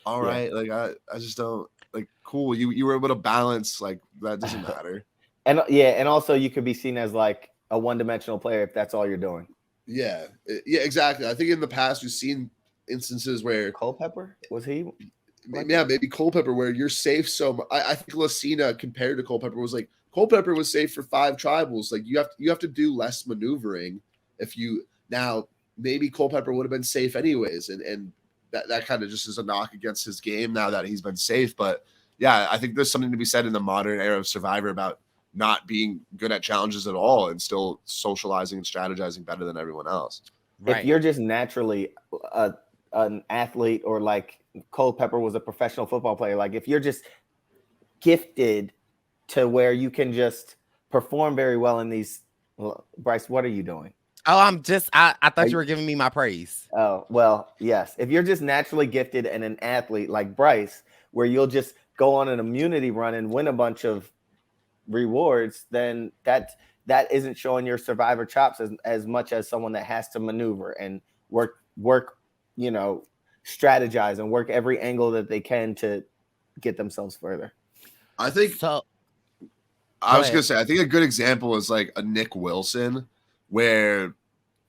all right, like I just don't like cool. You were able to balance, like that doesn't matter. And and also you could be seen as like a one-dimensional player if that's all you're doing. Yeah, exactly. I think in the past we've seen instances where Culpepper was he? Maybe Culpepper, where you're safe so much. I think Lucina compared to Culpepper was like Culpepper was safe for 5 tribals. Like you have to do less maneuvering. If you now maybe Culpepper would have been safe anyways, and that kind of just is a knock against his game now that he's been safe. But yeah, I think there's something to be said in the modern era of Survivor about not being good at challenges at all and still socializing and strategizing better than everyone else. Right. If you're just naturally an athlete, or like Culpepper was a professional football player, like if you're just gifted to where you can just perform very well in these. Bryce, what are you doing? Oh, I thought you were giving me my praise. Oh, well, yes. If you're just naturally gifted and an athlete like Bryce, where you'll just go on an immunity run and win a bunch of rewards, then that isn't showing your survivor chops as much as someone that has to maneuver and work, strategize and work every angle that they can to get themselves further. I think so. I was gonna say, I think a good example is like a Nick Wilson, where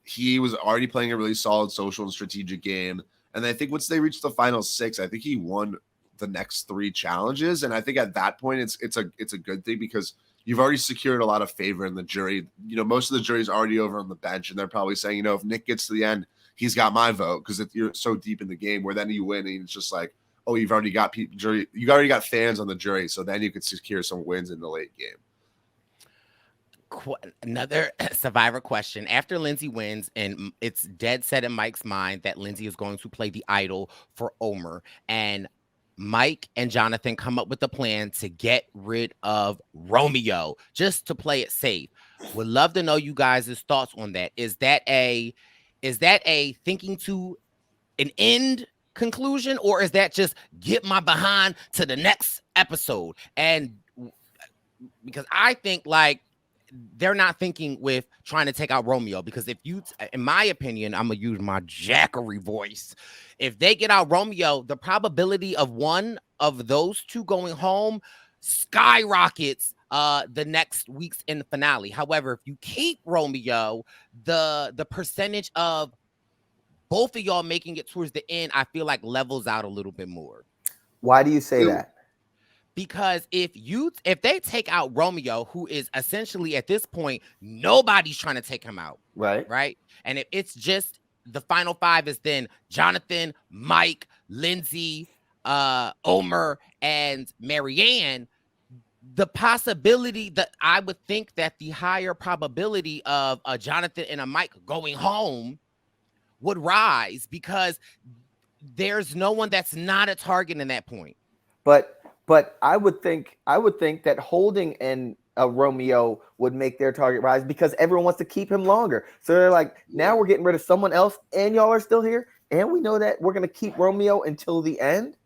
he was already playing a really solid social and strategic game. And I think once they reached the final 6, I think he won the next 3 challenges. And I think at that point, it's a good thing because you've already secured a lot of favor in the jury. Most of the jury's already over on the bench, and they're probably saying, if Nick gets to the end, he's got my vote, because you're so deep in the game where then you win and it's just like, oh, you've already got jury, you already got fans on the jury, so then you could secure some wins in the late game. Another Survivor question. After Lindsay wins, and it's dead set in Mike's mind that Lindsay is going to play the idol for Omar, and Mike and Jonathan come up with a plan to get rid of Romeo just to play it safe. Would love to know you guys' thoughts on that. Is that a thinking to an end conclusion, or is that just get my behind to the next episode? And because I think like they're not thinking with trying to take out Romeo, because if you, in my opinion, I'm gonna use my jackery voice. If they get out Romeo, the probability of one of those 2 going home skyrockets the next weeks in the finale. However, if you keep Romeo, the percentage of both of y'all making it towards the end, I feel like levels out a little bit more. Why do you say that? Because if they take out Romeo, who is essentially at this point, nobody's trying to take him out. Right. And if it's just the final 5 is then Jonathan, Mike, Lindsay, Omar, and Marianne, the possibility that I would think that the higher probability of a Jonathan and a Mike going home would rise, because there's no one that's not a target in that point. But I would think that holding in a Romeo would make their target rise, because everyone wants to keep him longer. So they're like, now we're getting rid of someone else, and y'all are still here, and we know that we're gonna keep Romeo until the end.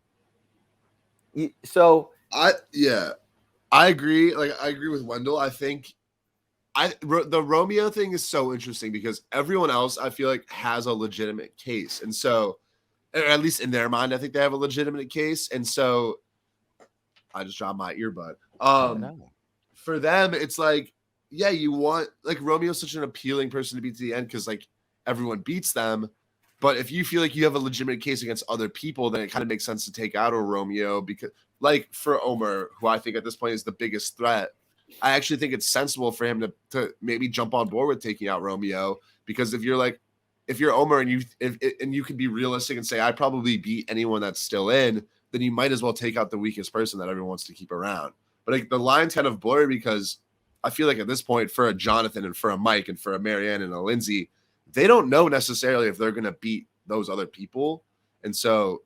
I agree. Like I agree with Wendell. I think the Romeo thing is so interesting because everyone else I feel like has a legitimate case, and so, or at least in their mind, I think they have a legitimate case, and so. I just dropped my earbud. For them, it's like, yeah, you want, like, Romeo's such an appealing person to beat to the end because, like, everyone beats them. But if you feel like you have a legitimate case against other people, then it kind of makes sense to take out a Romeo, because, like, for Omar, who I think at this point is the biggest threat, I actually think it's sensible for him to maybe jump on board with taking out Romeo, because if you're Omar and you can be realistic and say, I probably beat anyone that's still in, then you might as well take out the weakest person that everyone wants to keep around. But like, the line's kind of blurry, because I feel like at this point, for a Jonathan and for a Mike and for a Marianne and a Lindsay, they don't know necessarily if they're going to beat those other people. And so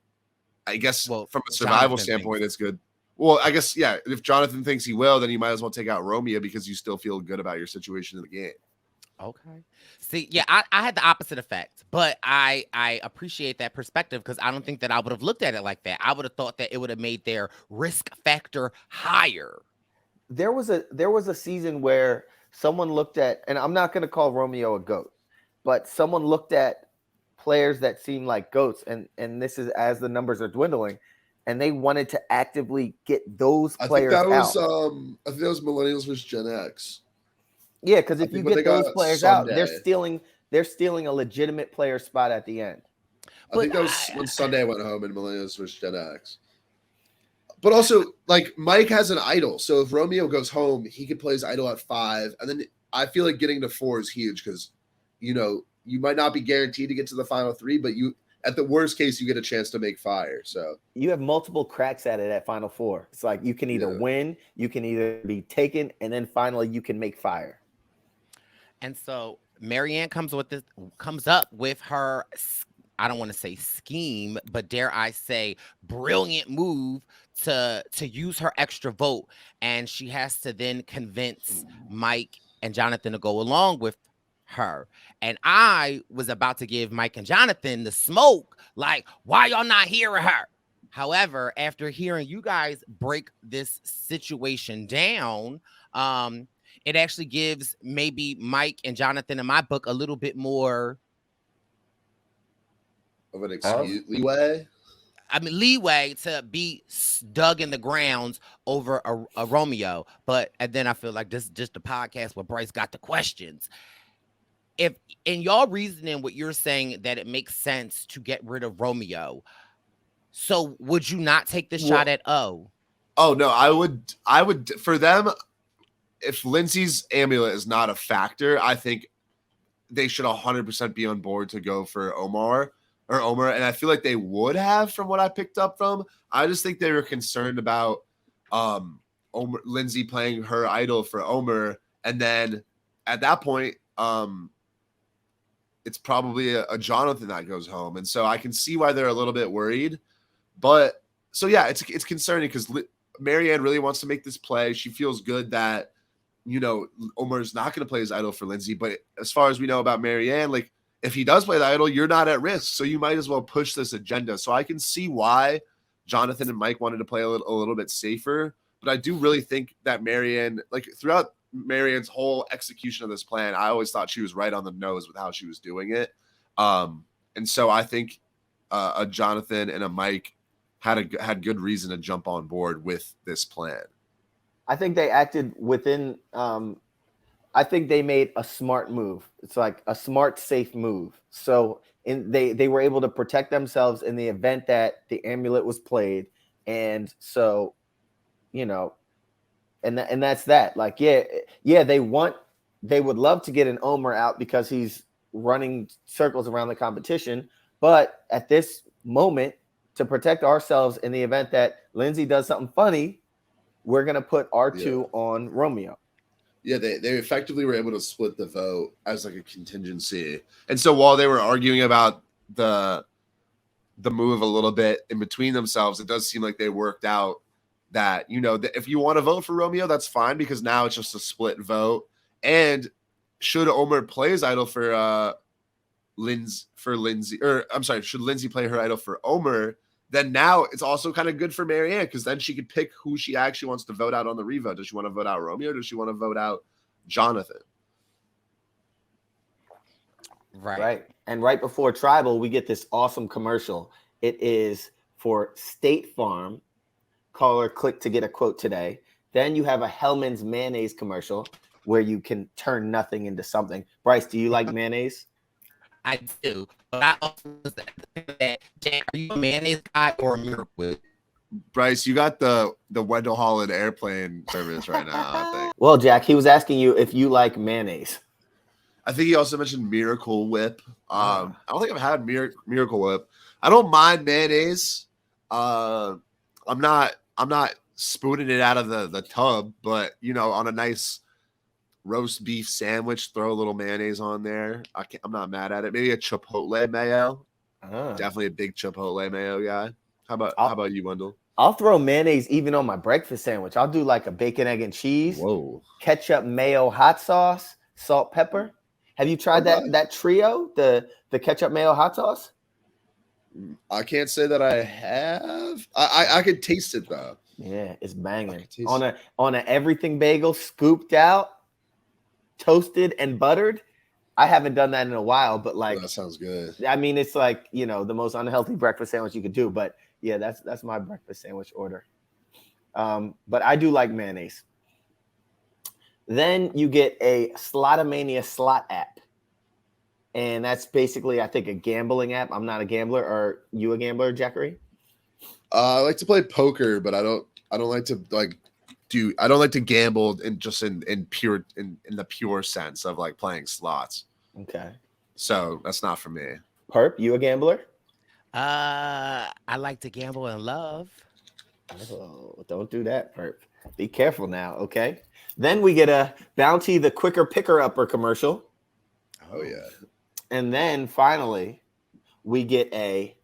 I guess from a survival standpoint, it's good. Well, I guess, yeah, if Jonathan thinks he will, then you might as well take out Romeo, because you still feel good about your situation in the game. Okay. See, yeah, I had the opposite effect, but I appreciate that perspective because I don't think that I would have looked at it like that. I would have thought that it would have made their risk factor higher. There was a season where someone looked at, and I'm not going to call Romeo a goat, but someone looked at players that seem like goats, and this is as the numbers are dwindling, and they wanted to actively get those I think players that was out. I think that was Millennials versus Gen X. Yeah, because I if you think when they get those got players out, they're Sunday. stealing a legitimate player spot at the end. I think that was when Sunday went home in Millennials versus Gen X. But also, like, Mike has an idol. So if Romeo goes home, he could play his idol at 5. And then I feel like getting to 4 is huge because, you know, you might not be guaranteed to get to the final 3, but you, at the worst case, you get a chance to make fire. So you have multiple cracks at it at Final Four. It's like you can either win, you can either be taken, and then finally you can make fire. And so Marianne comes up with her, I don't want to say scheme, but dare I say brilliant move to use her extra vote. And she has to then convince Mike and Jonathan to go along with her. And I was about to give Mike and Jonathan the smoke, like, why y'all not hearing her? However, after hearing you guys break this situation down, it actually gives maybe Mike and Jonathan in my book a little bit more of an excuse leeway. I mean, leeway to be dug in the grounds over a Romeo. And then I feel like this is just a podcast where Bryce got the questions. If in your reasoning, what you're saying that it makes sense to get rid of Romeo, so would you not take the shot at O? Oh no, I would for them. If Lindsay's amulet is not a factor, I think they should 100% be on board to go for Omar. And I feel like they would have from what I picked up from. I just think they were concerned about Lindsay playing her idol for Omar. And then at that point, it's probably a Jonathan that goes home. And so I can see why they're a little bit worried. But so, yeah, it's concerning because Marianne really wants to make this play. She feels good that, you know, Omar's not going to play his idol for Lindsay. But as far as we know about Marianne, like, if he does play the idol, you're not at risk. So you might as well push this agenda. So I can see why Jonathan and Mike wanted to play a little bit safer. But I do really think that Marianne, like throughout Marianne's whole execution of this plan, I always thought she was right on the nose with how she was doing it. And so I think a Jonathan and a Mike had good reason to jump on board with this plan. I think they acted within I think they made a smart move. It's like a smart, safe move. So they were able to protect themselves in the event that the amulet was played. And so, you know, and that's that. Like, yeah, they would love to get an Omar out because he's running circles around the competition. But at this moment, to protect ourselves in the event that Lindsay does something funny, we're going to put R2 on Romeo. Yeah, they effectively were able to split the vote as like a contingency. And so while they were arguing about the move a little bit in between themselves, it does seem like they worked out that, you know, if you want to vote for Romeo, that's fine because now it's just a split vote. And should Omar play his idol for Lindsay, or I'm sorry, should Lindsay play her idol for Omar, then now it's also kind of good for Marianne because then she could pick who she actually wants to vote out on the revote. Does she want to vote out Romeo or does she want to vote out Jonathan? Right. And right before Tribal, we get this awesome commercial. It is for State Farm. Caller click to get a quote today. Then you have a Hellman's mayonnaise commercial where you can turn nothing into something. Bryce, do you like mayonnaise? I do, but I also was that. Jack, are you a mayonnaise guy or a Miracle Whip? Bryce, you got the Wendell Holland airplane service right now, I think. Well, Jack, he was asking you if you like mayonnaise. I think he also mentioned Miracle Whip. I don't think I've had Miracle Whip. I don't mind mayonnaise. I'm not spooning it out of the tub, but you know, on a nice roast beef sandwich, throw a little mayonnaise on there. I'm not mad at it. Maybe a Chipotle mayo. Definitely a big Chipotle mayo guy. How about you, Wendell? I'll throw mayonnaise even on my breakfast sandwich. I'll do like a bacon, egg, and cheese. Whoa. Ketchup, mayo, hot sauce, salt, pepper. Have you tried that trio, the ketchup mayo hot sauce? I can't say that I have. I could taste it though. Yeah, it's banging. taste it. On a everything bagel, scooped out, toasted and buttered. I haven't done that in a while, but like That sounds good. I mean, it's like, you know, the most unhealthy breakfast sandwich you could do. But yeah, that's my breakfast sandwich order. But I do like mayonnaise. Then you get a Slotomania slot app. And that's basically, I think, a gambling app. I'm not a gambler. Are you a gambler, Jackery? I like to play poker, but I don't like to I don't like to gamble in the pure sense of like playing slots. Okay. So that's not for me. Perp, you a gambler? I like to gamble and love. Oh, don't do that, Perp. Be careful now, okay? Then we get a Bounty, the quicker picker upper commercial. Oh yeah. And then finally, we get a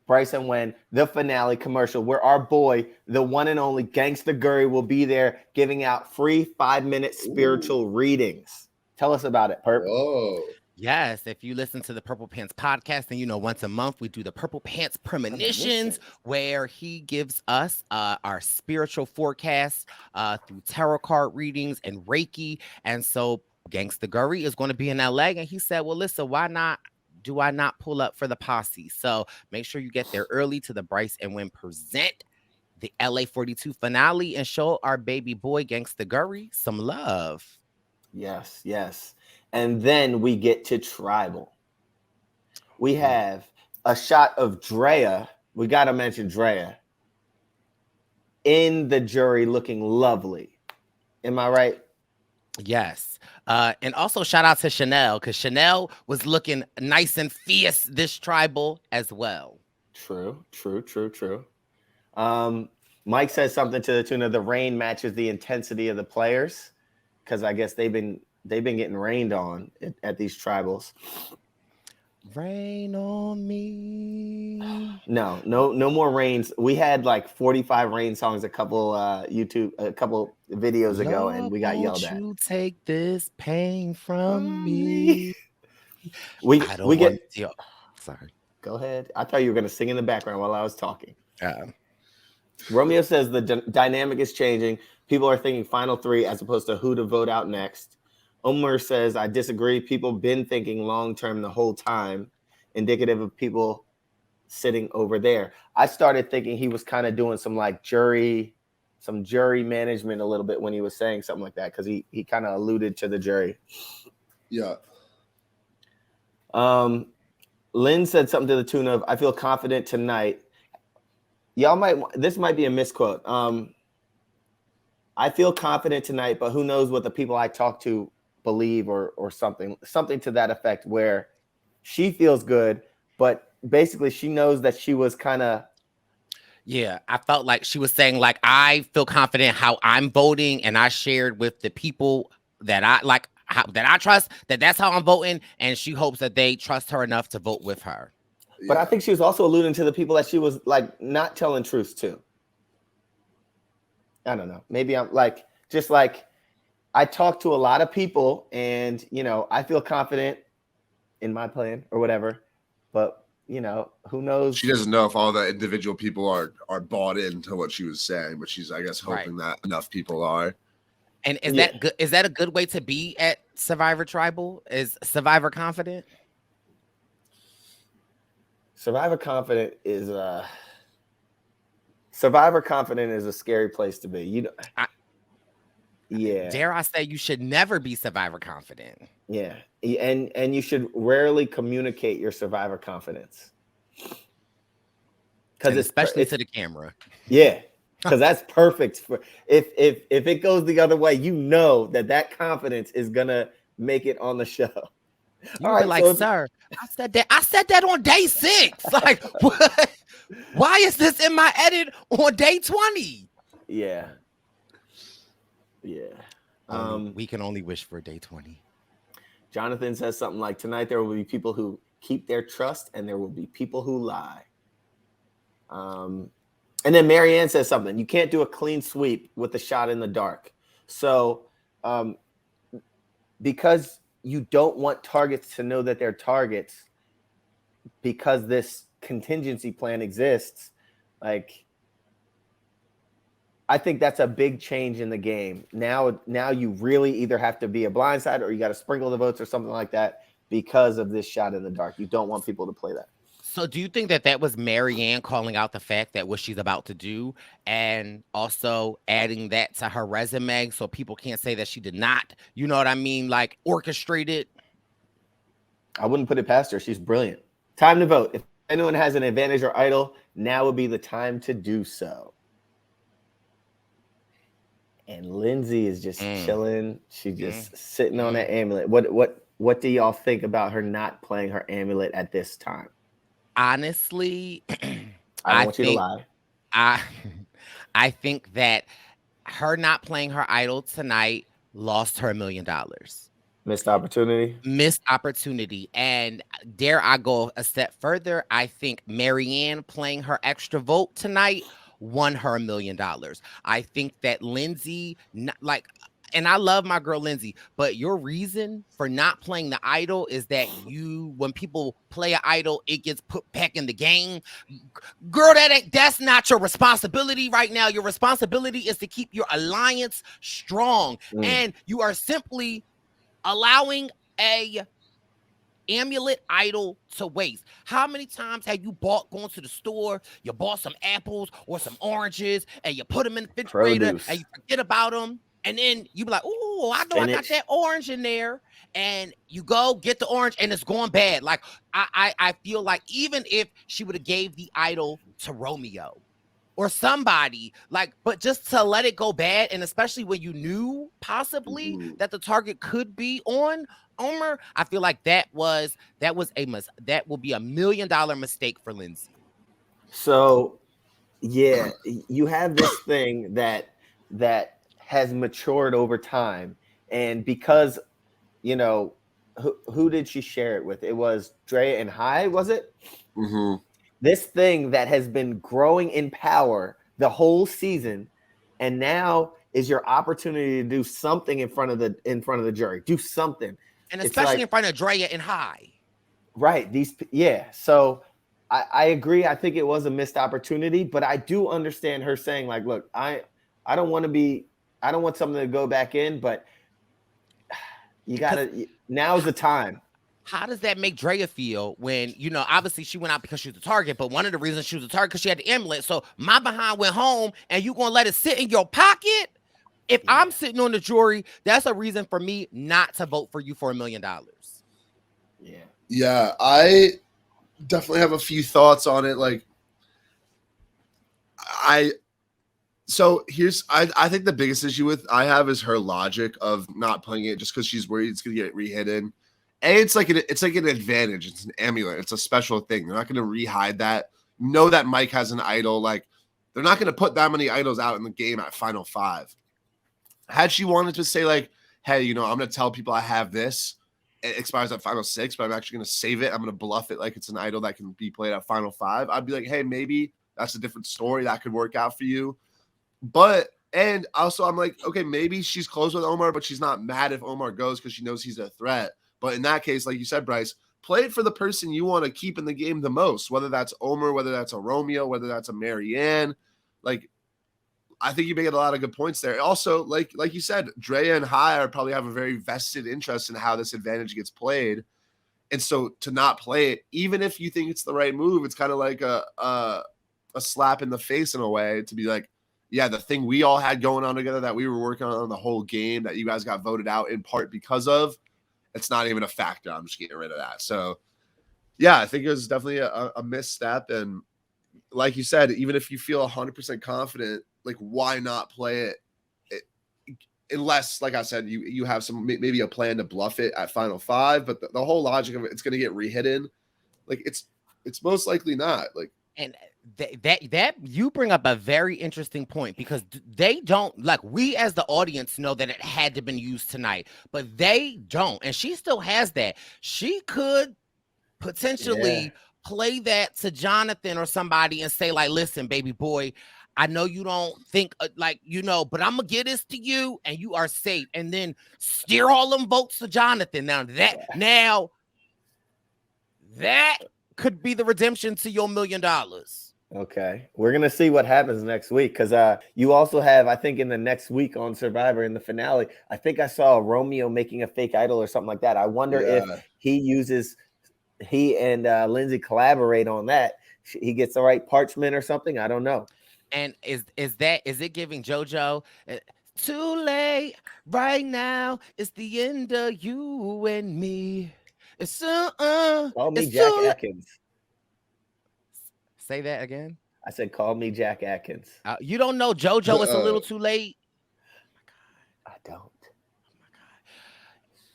Bryce and Wen, the finale commercial, where our boy, the one and only Gangsta Gurry, will be there giving out free 5-minute spiritual readings. Tell us about it, Perp. Whoa. Yes, if you listen to the Purple Pants podcast, then you know once a month we do the Purple Pants Premonitions, where he gives us our spiritual forecast through tarot card readings and Reiki. And so Gangsta Gurry is going to be in LA, and he said, well, listen, why not? Do I not pull up for the posse? So make sure you get there early to the Bryce and Wynn present the LA 42 finale and show our baby boy Gangsta Gurry some love. Yes, yes. And then we get to Tribal. We have a shot of Drea. We got to mention Drea in the jury looking lovely. Am I right? Yes. And also shout out to Chanel, because Chanel was looking nice and fierce this Tribal as well. True. Mike says something to the tune of the rain matches the intensity of the players, because I guess they've been getting rained on at these Tribals. Rain on me. No more rains. We had like 45 rain songs a couple videos ago, and we got yelled at. You take this pain from me. We get. Sorry. Go ahead. I thought you were going to sing in the background while I was talking. Romeo says the dynamic is changing. People are thinking final three as opposed to who to vote out next. Omar says, I disagree. People been thinking long-term the whole time, indicative of people sitting over there. I started thinking he was kind of doing some jury management a little bit when he was saying something like that, because he kind of alluded to the jury. Yeah. Lynn said something to the tune of, I feel confident tonight. This might be a misquote. I feel confident tonight, but who knows what the people I talk to believe or something to that effect, where she feels good, but basically she knows that she was kind of. Yeah, I felt like she was saying, like, I feel confident how I'm voting, and I shared with the people that I like, that I trust, that's how I'm voting, and she hopes that they trust her enough to vote with her. But I think she was also alluding to the people that she was like not telling truths to. I don't know. Maybe I'm like, just like, I talk to a lot of people, and I feel confident in my plan or whatever, but who knows? She doesn't know if all the individual people are bought into what she was saying, but she's, I guess, hoping that enough people are. And is that good? Is that a good way to be at Survivor Tribal? Is Survivor confident? Survivor confident is a scary place to be. Yeah. Dare I say you should never be Survivor confident. Yeah. And you should rarely communicate your Survivor confidence. Because especially to the camera. Yeah. Because that's perfect for if it goes the other way, that confidence is gonna make it on the show. You were like, sir, I said that on day 6. Like, what? Why is this in my edit on day 20? Yeah. We can only wish for day 20. Jonathan says something like, tonight there will be people who keep their trust and there will be people who lie. And then Marianne says something, you can't do a clean sweep with a shot in the dark. So because you don't want targets to know that they're targets because this contingency plan exists. Like, I think that's a big change in the game. Now you really either have to be a blindside or you got to sprinkle the votes or something like that because of this shot in the dark. You don't want people to play that. So do you think that that was Marianne calling out the fact that what she's about to do and also adding that to her resume so people can't say that she did not, you know what I mean, like orchestrate it? I wouldn't put it past her. She's brilliant. Time to vote. If anyone has an advantage or idol, now would be the time to do so. And Lindsay is just chilling. She's just sitting on that amulet. What do y'all think about her not playing her amulet at this time? Honestly, I don't want you to lie. I think that her not playing her idol tonight lost her $1 million. Missed opportunity. And dare I go a step further? I think Marianne playing her extra vote tonight won her $1 million. I think that Lindsay, and I love my girl Lindsay, but your reason for not playing the idol is that when people play an idol, it gets put back in the game. Girl, that's not your responsibility right now. Your responsibility is to keep your alliance strong. And you are simply allowing a amulet idol to waste. How many times have you going to the store, you bought some apples or some oranges, and you put them in the refrigerator and you forget about them, and then you be like, oh, I know I got that orange in there, and you go get the orange and it's going bad. Like I feel like even if she would have gave the idol to Romeo or somebody, but just to let it go bad, and especially when you knew possibly that the target could be on Omar, I feel like that will be $1 million mistake for Lindsay. So yeah, you have this thing that has matured over time, and because who did she share it with? It was Drea and High, was it? This thing that has been growing in power the whole season, and now is your opportunity to do something in front of the jury. Do something. And especially in front of Drea and High. Right. So I agree. I think it was a missed opportunity, but I do understand her saying, like, look, I don't want something to go back in, but now's the time. How does that make Drea feel when, obviously she went out because she was a target, but one of the reasons she was a target because she had the amulet. So my behind went home and you going to let it sit in your pocket? If I'm sitting on the jury, that's a reason for me not to vote for you for $1 million. Yeah, I definitely have a few thoughts on it. I think the biggest issue I have is her logic of not playing it just because she's worried it's gonna get rehidden. And it's like an advantage. It's an amulet. It's a special thing. They're not gonna rehide that. Know that Mike has an idol. Like, they're not gonna put that many idols out in the game at Final 5. Had she wanted to say, like, hey, I'm going to tell people I have this, it expires at Final 6, but I'm actually going to save it. I'm going to bluff it like it's an idol that can be played at Final 5. I'd be like, hey, maybe that's a different story that could work out for you. And also I'm like, okay, maybe she's close with Omar, but she's not mad if Omar goes because she knows he's a threat. But in that case, like you said, Bryce, play it for the person you want to keep in the game the most, whether that's Omar, whether that's a Romeo, whether that's a Marianne. Like, I think you make a lot of good points there. Also, like you said, Drea and High probably have a very vested interest in how this advantage gets played. And so to not play it, even if you think it's the right move, it's kind of like a slap in the face in a way to be like, yeah, the thing we all had going on together that we were working on the whole game that you guys got voted out in part because of, it's not even a factor. I'm just getting rid of that. So, yeah, I think it was definitely a misstep. And like you said, even if you feel 100% confident, like, why not play it? Unless, like I said, you have maybe a plan to bluff it at Final 5, but the whole logic of it's going to get rehidden. Like, it's most likely not. Like, and that you bring up a very interesting point, because they don't, like, we as the audience know that it had to been used tonight, but they don't, and she still has that. She could potentially play that to Jonathan or somebody and say, like, listen, baby boy, I know you don't think like but I'm gonna get this to you, and you are safe. And then steer all them votes to Jonathan. That could be the redemption to your $1 million. Okay, we're gonna see what happens next week because you also have, I think, in the next week on Survivor in the finale, I think I saw Romeo making a fake idol or something like that. I wonder if he and Lindsay collaborate on that. He gets the right parchment or something. I don't know. And is it giving JoJo too late right now? It's the end of you and me. It's Call me it's Jack too Atkins. Say that again. I said, call me Jack Atkins. You don't know JoJo is a little too late. I don't.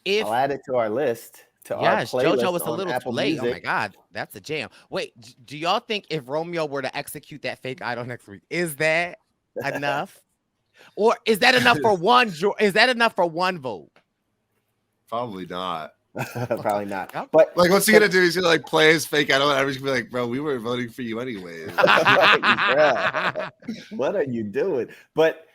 If I'll add it to our list. Yes, JoJo was a little Apple too late. Music. Oh my God, that's a jam. Wait, do y'all think if Romeo were to execute that fake idol next week, is that enough? Or is that enough for one? Is that enough for one vote? Probably not. Probably not. Yep. But Like, what's he gonna do? He's gonna like play his fake idol, and everybody's gonna be like, "Bro, we were voting for you anyway." What are you doing? But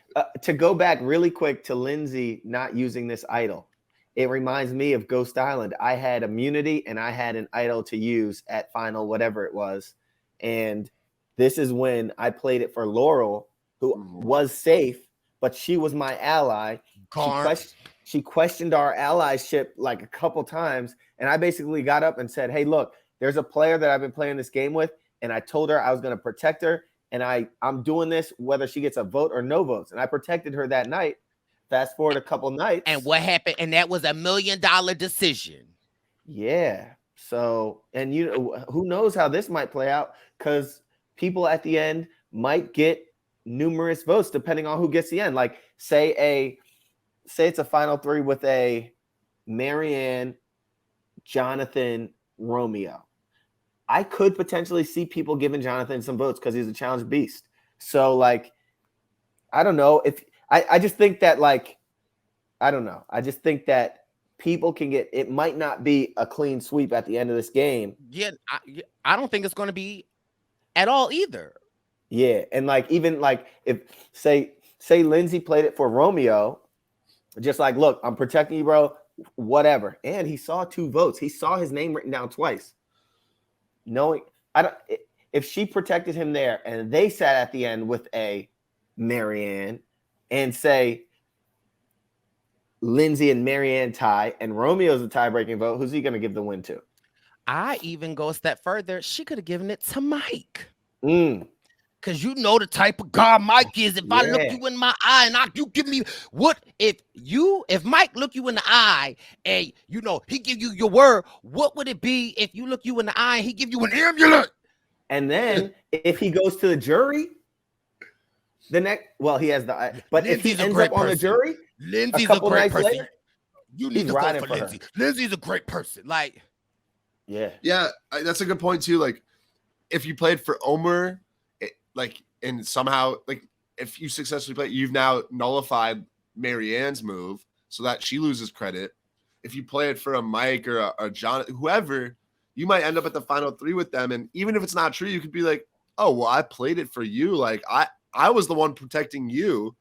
to go back really quick to Lindsay not using this idol, it reminds me of Ghost Island. I had immunity and I had an idol to use at final, whatever it was. And this is when I played it for Laurel, who was safe, but she was my ally. She questioned our allyship like a couple times. And I basically got up and said, hey, look, there's a player that I've been playing this game with. And I told her I was going to protect her. And I'm doing this whether she gets a vote or no votes. And I protected her that night. Fast forward a couple nights. And what happened? And that was $1 million decision. Yeah. So, and who knows how this might play out, because people at the end might get numerous votes depending on who gets the end. Like say it's a final three with a Marianne, Jonathan, Romeo. I could potentially see people giving Jonathan some votes because he's a challenge beast. So like, I don't know if I just think that like, I don't know. I just think that people can get, it might not be a clean sweep at the end of this game. Yeah. I don't think it's going to be at all either. Yeah. And like, even like if say Lindsay played it for Romeo, just like, look, I'm protecting you, bro, whatever. And he saw 2 votes. He saw his name written down twice. Knowing, if she protected him there and they sat at the end with a Marianne and say Lindsay and Marianne tie and Romeo's the tie-breaking vote, who's he going to give the win to? I even go a step further. She could have given it to Mike. Because you know the type of guy Mike is. If I look you in my eye and you give me what if Mike look you in the eye and he give you your word, what would it be if you look you in the eye and he give you an amulet? And then if he goes to the jury, he has the but if he ends up on the jury, Lindsay's a great person. Later, you need to vote for Lindsay. Lindsay's a great person. Like, that's a good point too. Like, if you played for Omar, and somehow, like, if you successfully play, you've now nullified Marianne's move so that she loses credit. If you play it for a Mike or a John, whoever, you might end up at the final 3 with them. And even if it's not true, you could be like, oh, well, I played it for you. Like, I was the one protecting you.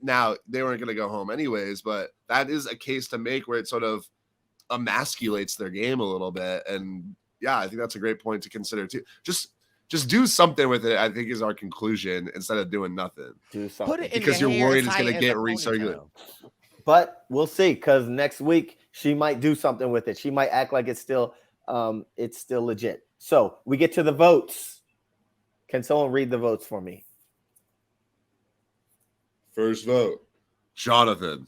Now, they weren't going to go home anyways, but that is a case to make where it sort of emasculates their game a little bit. And yeah, I think that's a great point to consider too. Just do something with it, I think, is our conclusion, instead of doing nothing. Do something. Put it in because your you're hair worried as it's high going to as get a recirculated. ponytail. But we'll see, because next week she might do something with it. She might act like it's still legit. So we get to the votes. Can someone read the votes for me? First vote, Jonathan.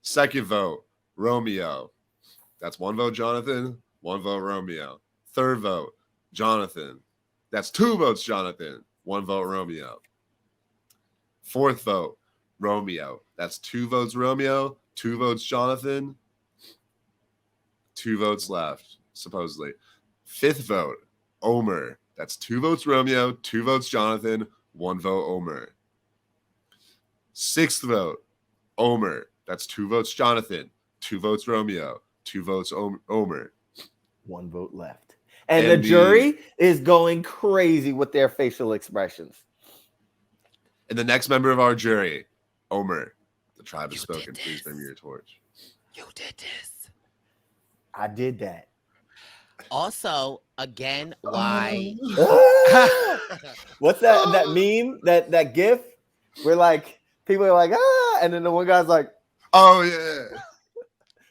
Second vote, Romeo. That's 1 vote, Jonathan. 1 vote, Romeo. Third vote, Jonathan. That's 2 votes, Jonathan. 1 vote, Romeo. Fourth vote, Romeo. That's 2 votes, Romeo. 2 votes, Jonathan. 2 votes left, supposedly. Fifth vote, Omar. That's 2 votes, Romeo. 2 votes, Jonathan. 1 vote, Omar. Sixth vote, Omar. That's 2 votes, Jonathan. 2 votes, Romeo. 2 votes, Omar. 1 vote left. And the jury is going crazy with their facial expressions. And the next member of our jury, Omar, the tribe has You spoken. did Please this. bring me your torch. You did this. I did that. Also, again, why? What's that meme, that gif where like people are like, and then the one guy's like, Oh yeah.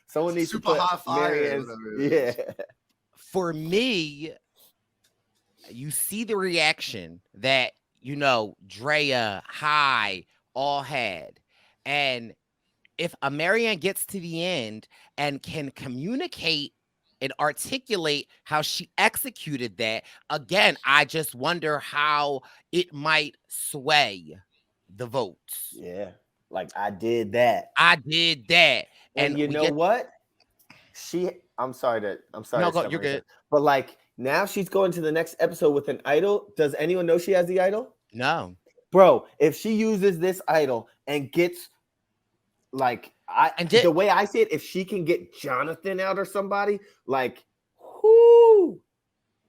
someone needs Super to put hot fire, Marianne's, whatever it is. yeah. For me, you see the reaction that, Drea, High all had. And if a Marianne gets to the end and can communicate and articulate how she executed that, again, I just wonder how it might sway the votes. Yeah. Like I did that. I did that. And you know what? I'm sorry. No, to you're good. But like now she's going to the next episode with an idol. Does anyone know she has the idol? No. Bro, if she uses this idol and gets like the way I see it, if she can get Jonathan out or somebody, like whoo,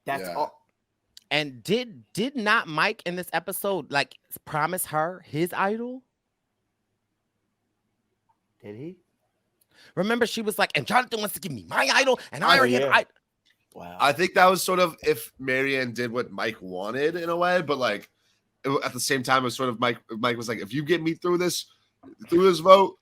that's all. And did not Mike in this episode like promise her his idol? Did he? Remember, she was like, and Jonathan wants to give me my idol, and I already have. Wow. I think that was sort of if Marianne did what Mike wanted in a way, but like at the same time, it was sort of Mike was like, if you get me through this vote,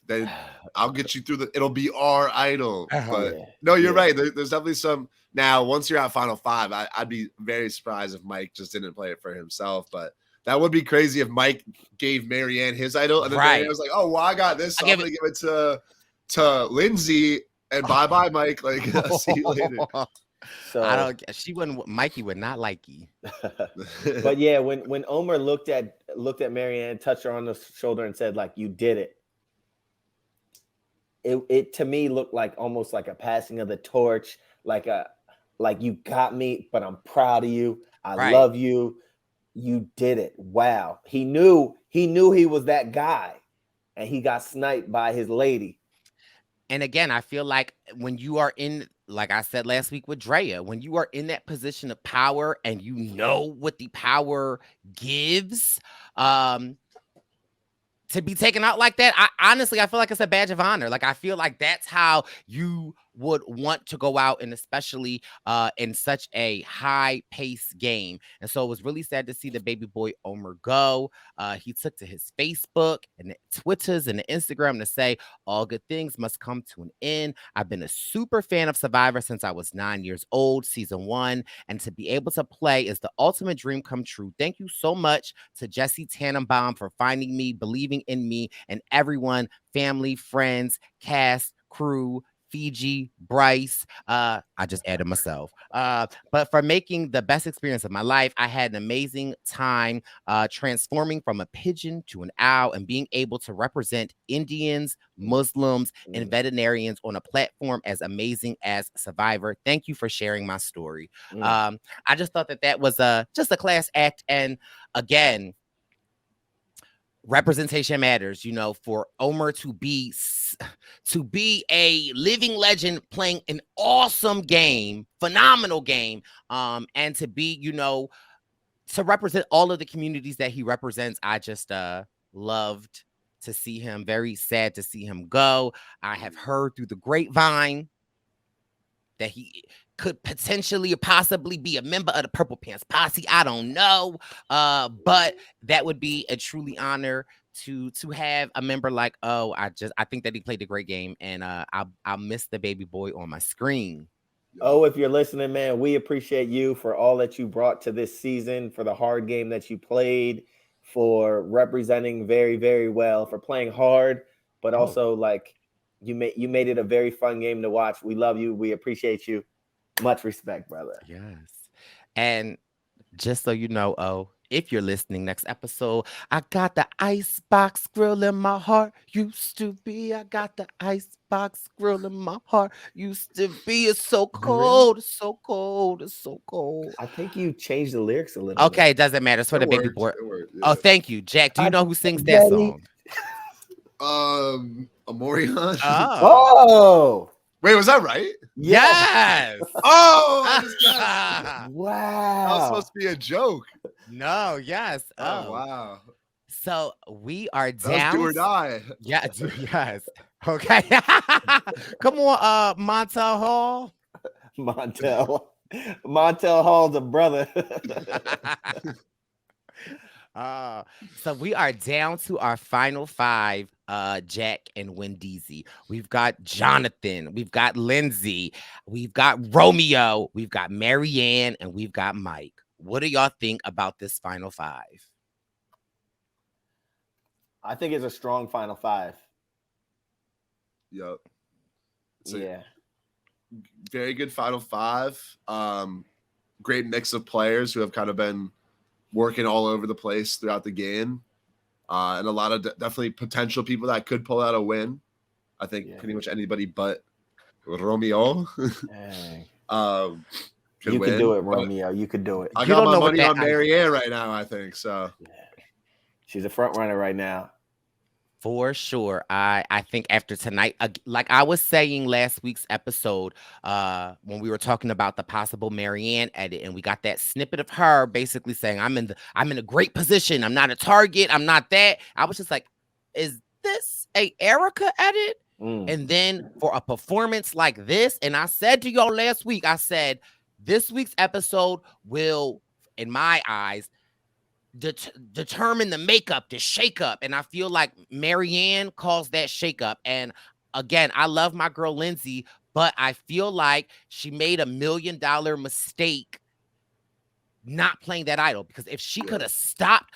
then I'll get you through it'll be our idol. But no, you're right. There's definitely some. Now, once you're at Final Five, I'd be very surprised if Mike just didn't play it for himself. But that would be crazy if Mike gave Marianne his idol, and then Marianne was like, "Oh, well, I got this. So I'm gonna give it to Lindsay." And bye, Mike. Like, see you later. So Mikey would not like you. But yeah, when Omar looked at Marianne, touched her on the shoulder, and said, like, "You did it." It to me looked like almost like a passing of the torch, like you got me, but I'm proud of you. I love you. You did it. Wow. He knew he was that guy, and he got sniped by his lady. And again, I feel like when you are in, like I said last week with Drea, when you are in that position of power and you know what the power gives, to be taken out like that, I feel like it's a badge of honor. Like, I feel like that's how you would want to go out, and especially in such a high-paced game. And so it was really sad to see the baby boy Omar go. He took to his Facebook and the Twitters and the Instagram to say, all good things must come to an end. I've been a super fan of Survivor since I was 9 years old, season 1, and to be able to play is the ultimate dream come true. Thank you so much to Jesse Tannenbaum for finding me, believing in me, and everyone, family, friends, cast, crew, Fiji, Bryce. I just added myself. But for making the best experience of my life, I had an amazing time transforming from a pigeon to an owl and being able to represent Indians, Muslims, and veterinarians on a platform as amazing as Survivor. Thank you for sharing my story. I just thought that was just a class act. And again, representation matters, for Omar to be a living legend playing an awesome game, phenomenal game, and to be, to represent all of the communities that he represents. I just loved to see him. Very sad to see him go. I have heard through the grapevine that he could potentially or possibly be a member of the Purple Pants Posse. I don't know. But that would be a truly honor to have a member like, I think that he played a great game, and I'll miss the baby boy on my screen. Oh, if you're listening, man, we appreciate you for all that you brought to this season, for the hard game that you played, for representing very, very well, for playing hard, but also like you made it a very fun game to watch. We love you. We appreciate you. Much respect, brother. Yes. And just so you know, if you're listening next episode, I got the icebox grill in my heart. Used to be. I got the icebox grill in my heart. Used to be. It's so cold. It's so cold. It's so cold. I think you changed the lyrics a little Okay, it doesn't matter. It's for the baby boy. Yeah. Oh, thank you, Jack. Do you know who sings that song? Amorian. Oh, Wait, was that right? Yes. Oh, I just guessed. That was Wow. supposed to be a joke. No, yes. Oh, wow. So we are That was down. do or die. Yeah, yes. Okay. Come on, Montel Hall. Montel Hall's a brother. So we are down to our final 5, Jack and Wendeezy. We've got Jonathan, we've got Lindsay, we've got Romeo, we've got Marianne, and we've got Mike. What do y'all think about this final 5? I think it's a strong final 5. Yep. It's a Yeah. very good final 5. Great mix of players who have kind of been working all over the place throughout the game. And a lot of definitely potential people that could pull out a win. I think pretty much anybody but Romeo. Dang. Could You win, could do it, but Romeo. You could do it. I You got don't my know what money that- on Marianne right now, I think. So She's a front runner right now. For sure. I think after tonight, like I was saying last week's episode, when we were talking about the possible Marianne edit, and we got that snippet of her basically saying, I'm in a great position. I'm not a target. I'm not that. I was just like, is this a Erica edit? And then for a performance like this, and I said to y'all last week, I said, this week's episode will, in my eyes, determine the makeup, the shakeup. And I feel like Marianne caused that shakeup. And again, I love my girl Lindsay, but I feel like she made $1 million mistake not playing that idol, because if she could have stopped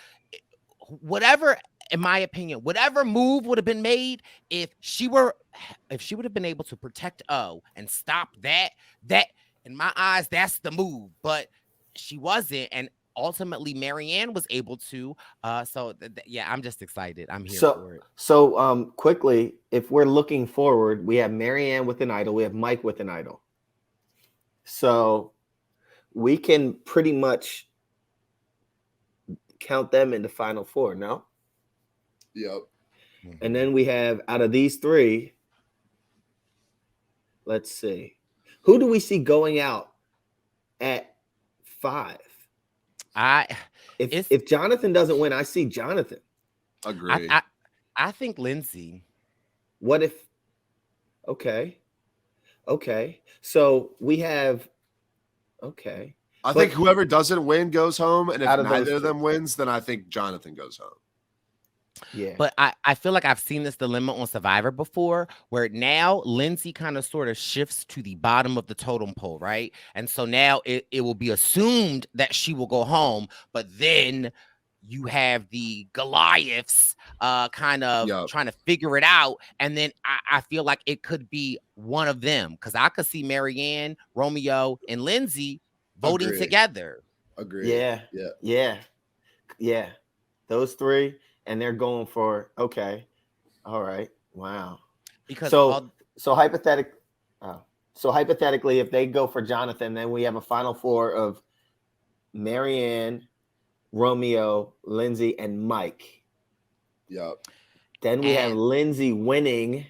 whatever, in my opinion, whatever move would have been made, if she would have been able to protect O and stop that in my eyes, that's the move. But she wasn't, and ultimately Marianne was able to. Yeah, I'm just excited. I'm here for it. So quickly, if we're looking forward, we have Marianne with an idol, we have Mike with an idol. So we can pretty much count them in the final 4, no? yep. And then we have, out of these 3, let's see, who do we see going out at 5? If Jonathan doesn't win, I see Jonathan. Agree. I think Lindsay. What if? Okay. So we have. Okay. I think whoever doesn't win goes home, and if Out of neither those of them wins, then I think Jonathan goes home. Yeah. But I feel like I've seen this dilemma on Survivor before, where now Lindsay kind of sort of shifts to the bottom of the totem pole, right? And so now it will be assumed that she will go home, but then you have the Goliaths kind of trying to figure it out. And then I feel like it could be one of them, because I could see Marianne, Romeo, and Lindsay voting together. Agree. Yeah. Those 3, and they're going for, okay. All right. Wow. Because so hypothetically, if they go for Jonathan, then we have a final 4 of Marianne, Romeo, Lindsay, and Mike. Yep. Then we have Lindsay winning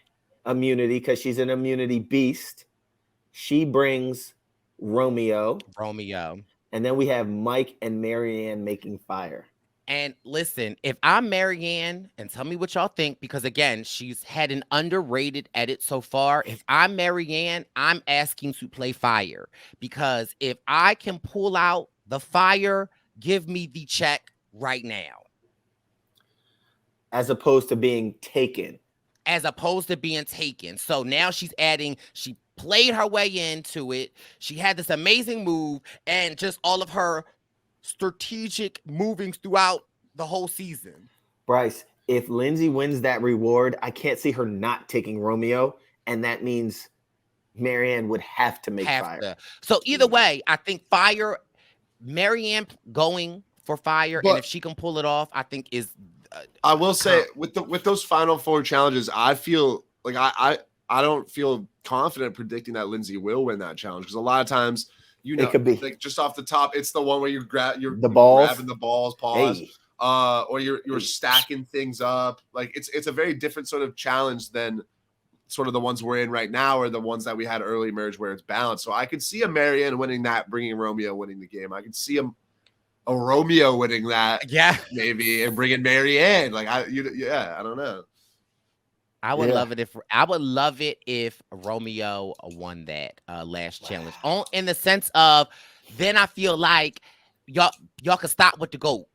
immunity because she's an immunity beast. She brings Romeo. And then we have Mike and Marianne making fire. And listen, if I'm Marianne, and tell me what y'all think, because again, she's had an underrated edit so far. If I'm Marianne, I'm asking to play fire, because if I can pull out the fire, give me the check right now. As opposed to being taken. So now she's adding, she played her way into it. She had this amazing move, and just all of her strategic movings throughout the whole season. Bryce, if Lindsay wins that reward, I can't see her not taking Romeo, and that means Marianne would have to make fire. So either way, I think fire, Marianne going for fire, and if she can pull it off, I think is. I will say with those final 4 challenges, I feel like I don't feel confident predicting that Lindsay will win that challenge, because a lot of times, it could be like just off the top, it's the one where you're grabbing the balls, pause, or you're stacking things up. Like it's a very different sort of challenge than sort of the ones we're in right now are the ones that we had early merge where it's balanced. So I could see a Marianne winning that, bringing Romeo winning the game. I could see a Romeo winning that, maybe, and bringing Marianne. Like I don't know. I would love it if Romeo won that last challenge. In the sense of, then I feel like y'all can stop with the GOAT.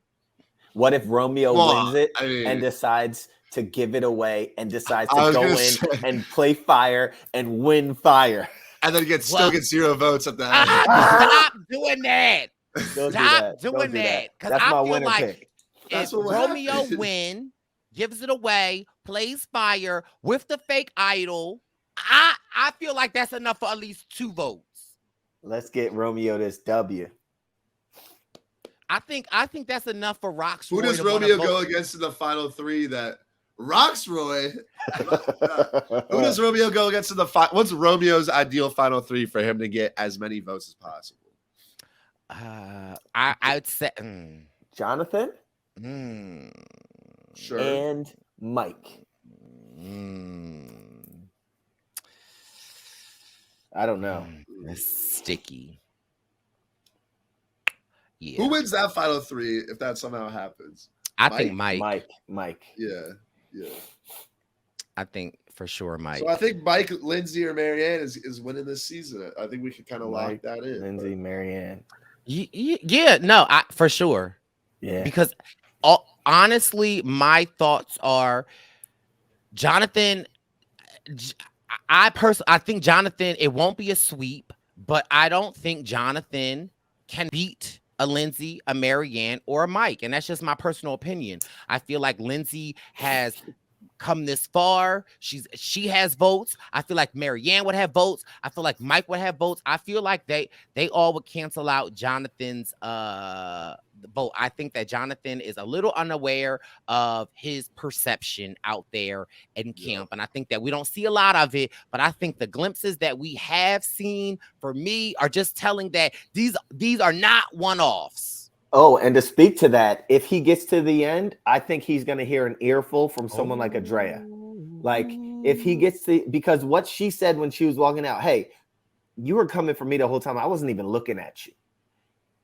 What if Romeo wins it and decides to give it away and decides to go in and play fire and win fire, and then still get 0 votes at the end? Stop doing that. Stop doing that. Because I feel like if Romeo win, gives it away, plays fire with the fake idol, I feel like that's enough for at least 2 votes. Let's get Romeo this W. I think that's enough for Roxroy. Who does Romeo go against in the final 3 that Roxroy? Who does Romeo go against in the what's Romeo's ideal final 3 for him to get as many votes as possible? I'd say Jonathan, sure, and Mike. I don't know. That's sticky. Yeah. Who wins that final 3 if that somehow happens? I think Mike. Mike. Yeah. I think for sure Mike. So I think Mike, Lindsay, or Marianne is winning this season. I think we could kind of lock that in. Lindsay, Marianne. For sure. Yeah. Because honestly, my thoughts are Jonathan. I think Jonathan, it won't be a sweep, but I don't think Jonathan can beat a Lindsay, a Marianne, or a Mike. And that's just my personal opinion. I feel like Lindsay has come this far. She has votes. I feel like Marianne would have votes. I feel like Mike would have votes. I feel like they all would cancel out Jonathan's vote. I think that Jonathan is a little unaware of his perception out there in camp. And I think that we don't see a lot of it, but I think the glimpses that we have seen, for me, are just telling that these are not one-offs. Oh, and to speak to that, if he gets to the end, I think he's going to hear an earful from someone like Andrea. Like, if he gets to, because what she said when she was walking out, hey, you were coming for me the whole time. I wasn't even looking at you.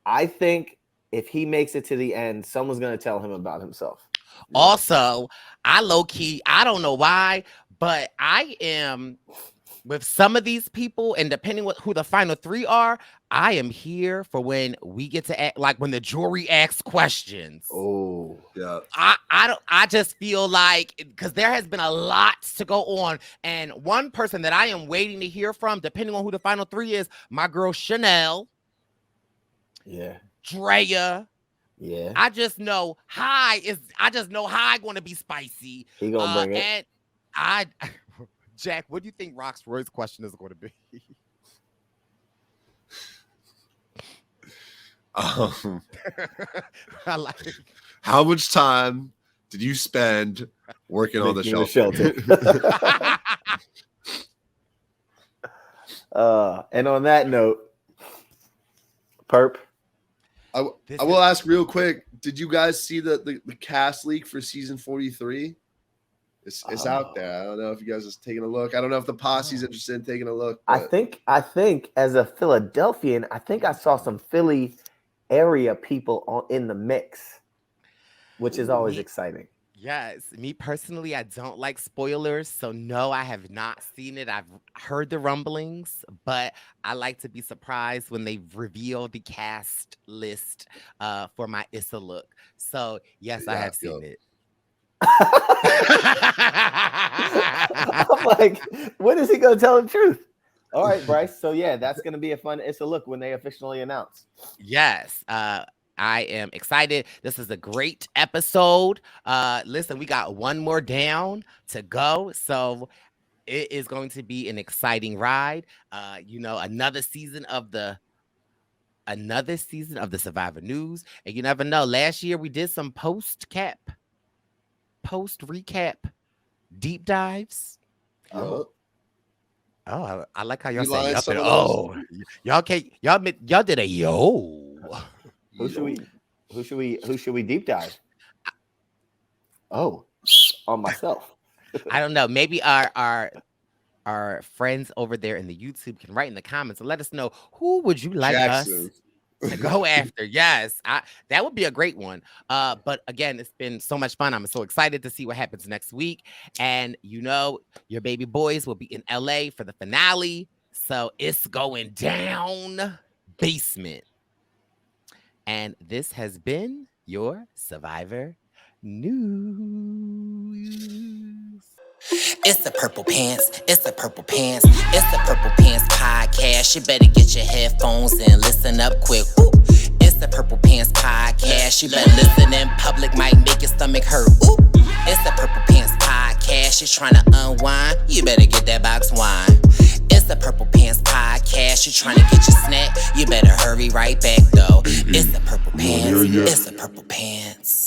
I think if he makes it to the end, someone's going to tell him about himself. Also, I don't know why, but I am with some of these people, and depending on who the final 3 are, I am here for when we get to act, like when the jury asks questions. Oh, yeah. I just feel like, because there has been a lot to go on, and one person that I am waiting to hear from, depending on who the final 3 is, my girl Chanel. Yeah. Drea. Yeah. I just know High going to be spicy. He gonna bring it. And Jack, what do you think Roxroy's question is going to be? I like it. How much time did you spend working on the shelter? And on that note, Perp. I will ask real quick. Did you guys see the cast leak for season 43? It's out there. I don't know if you guys are taking a look. I don't know if the posse's interested in taking a look. I think as a Philadelphian, I think I saw some Philly area people in the mix, which is always exciting. Yes, me personally, I don't like spoilers, so no, I have not seen it. I've heard the rumblings, but I like to be surprised when they reveal the cast list for my Issa look. So yes, I have seen it. I'm like, when is he gonna tell the truth? All right, Bryce. So yeah, that's gonna be a fun Issa look when they officially announce. Yes. I am excited. This is a great episode. Listen, we got one more down to go. So it is going to be an exciting ride. Another season of the Survivor News. And you never know. Last year we did some post recap deep dives. Oh, I like how y'all say yup and oh. Y'all did a yo. Who should we deep dive? Oh, on myself. I don't know. Maybe our our friends over there in the YouTube can write in the comments and let us know who would you like Jackson. us to go after. Yes, that would be a great one. But again, it's been so much fun. I'm so excited to see what happens next week. And you know, your baby boys will be in LA for the finale. So it's going down, basement. And this has been your Survivor News. It's the Purple Pants, it's the Purple Pants, it's the Purple Pants podcast. You better get your headphones and listen up quick. Ooh. It's the Purple Pants podcast. You better listen in public, might make your stomach hurt. Ooh. It's the Purple Pants podcast. You're trying to unwind, you better get that box wine. It's the Purple Pants podcast. You're trying to get your snack, you better hurry right back though. It's the Purple Pants, it's the Purple Pants.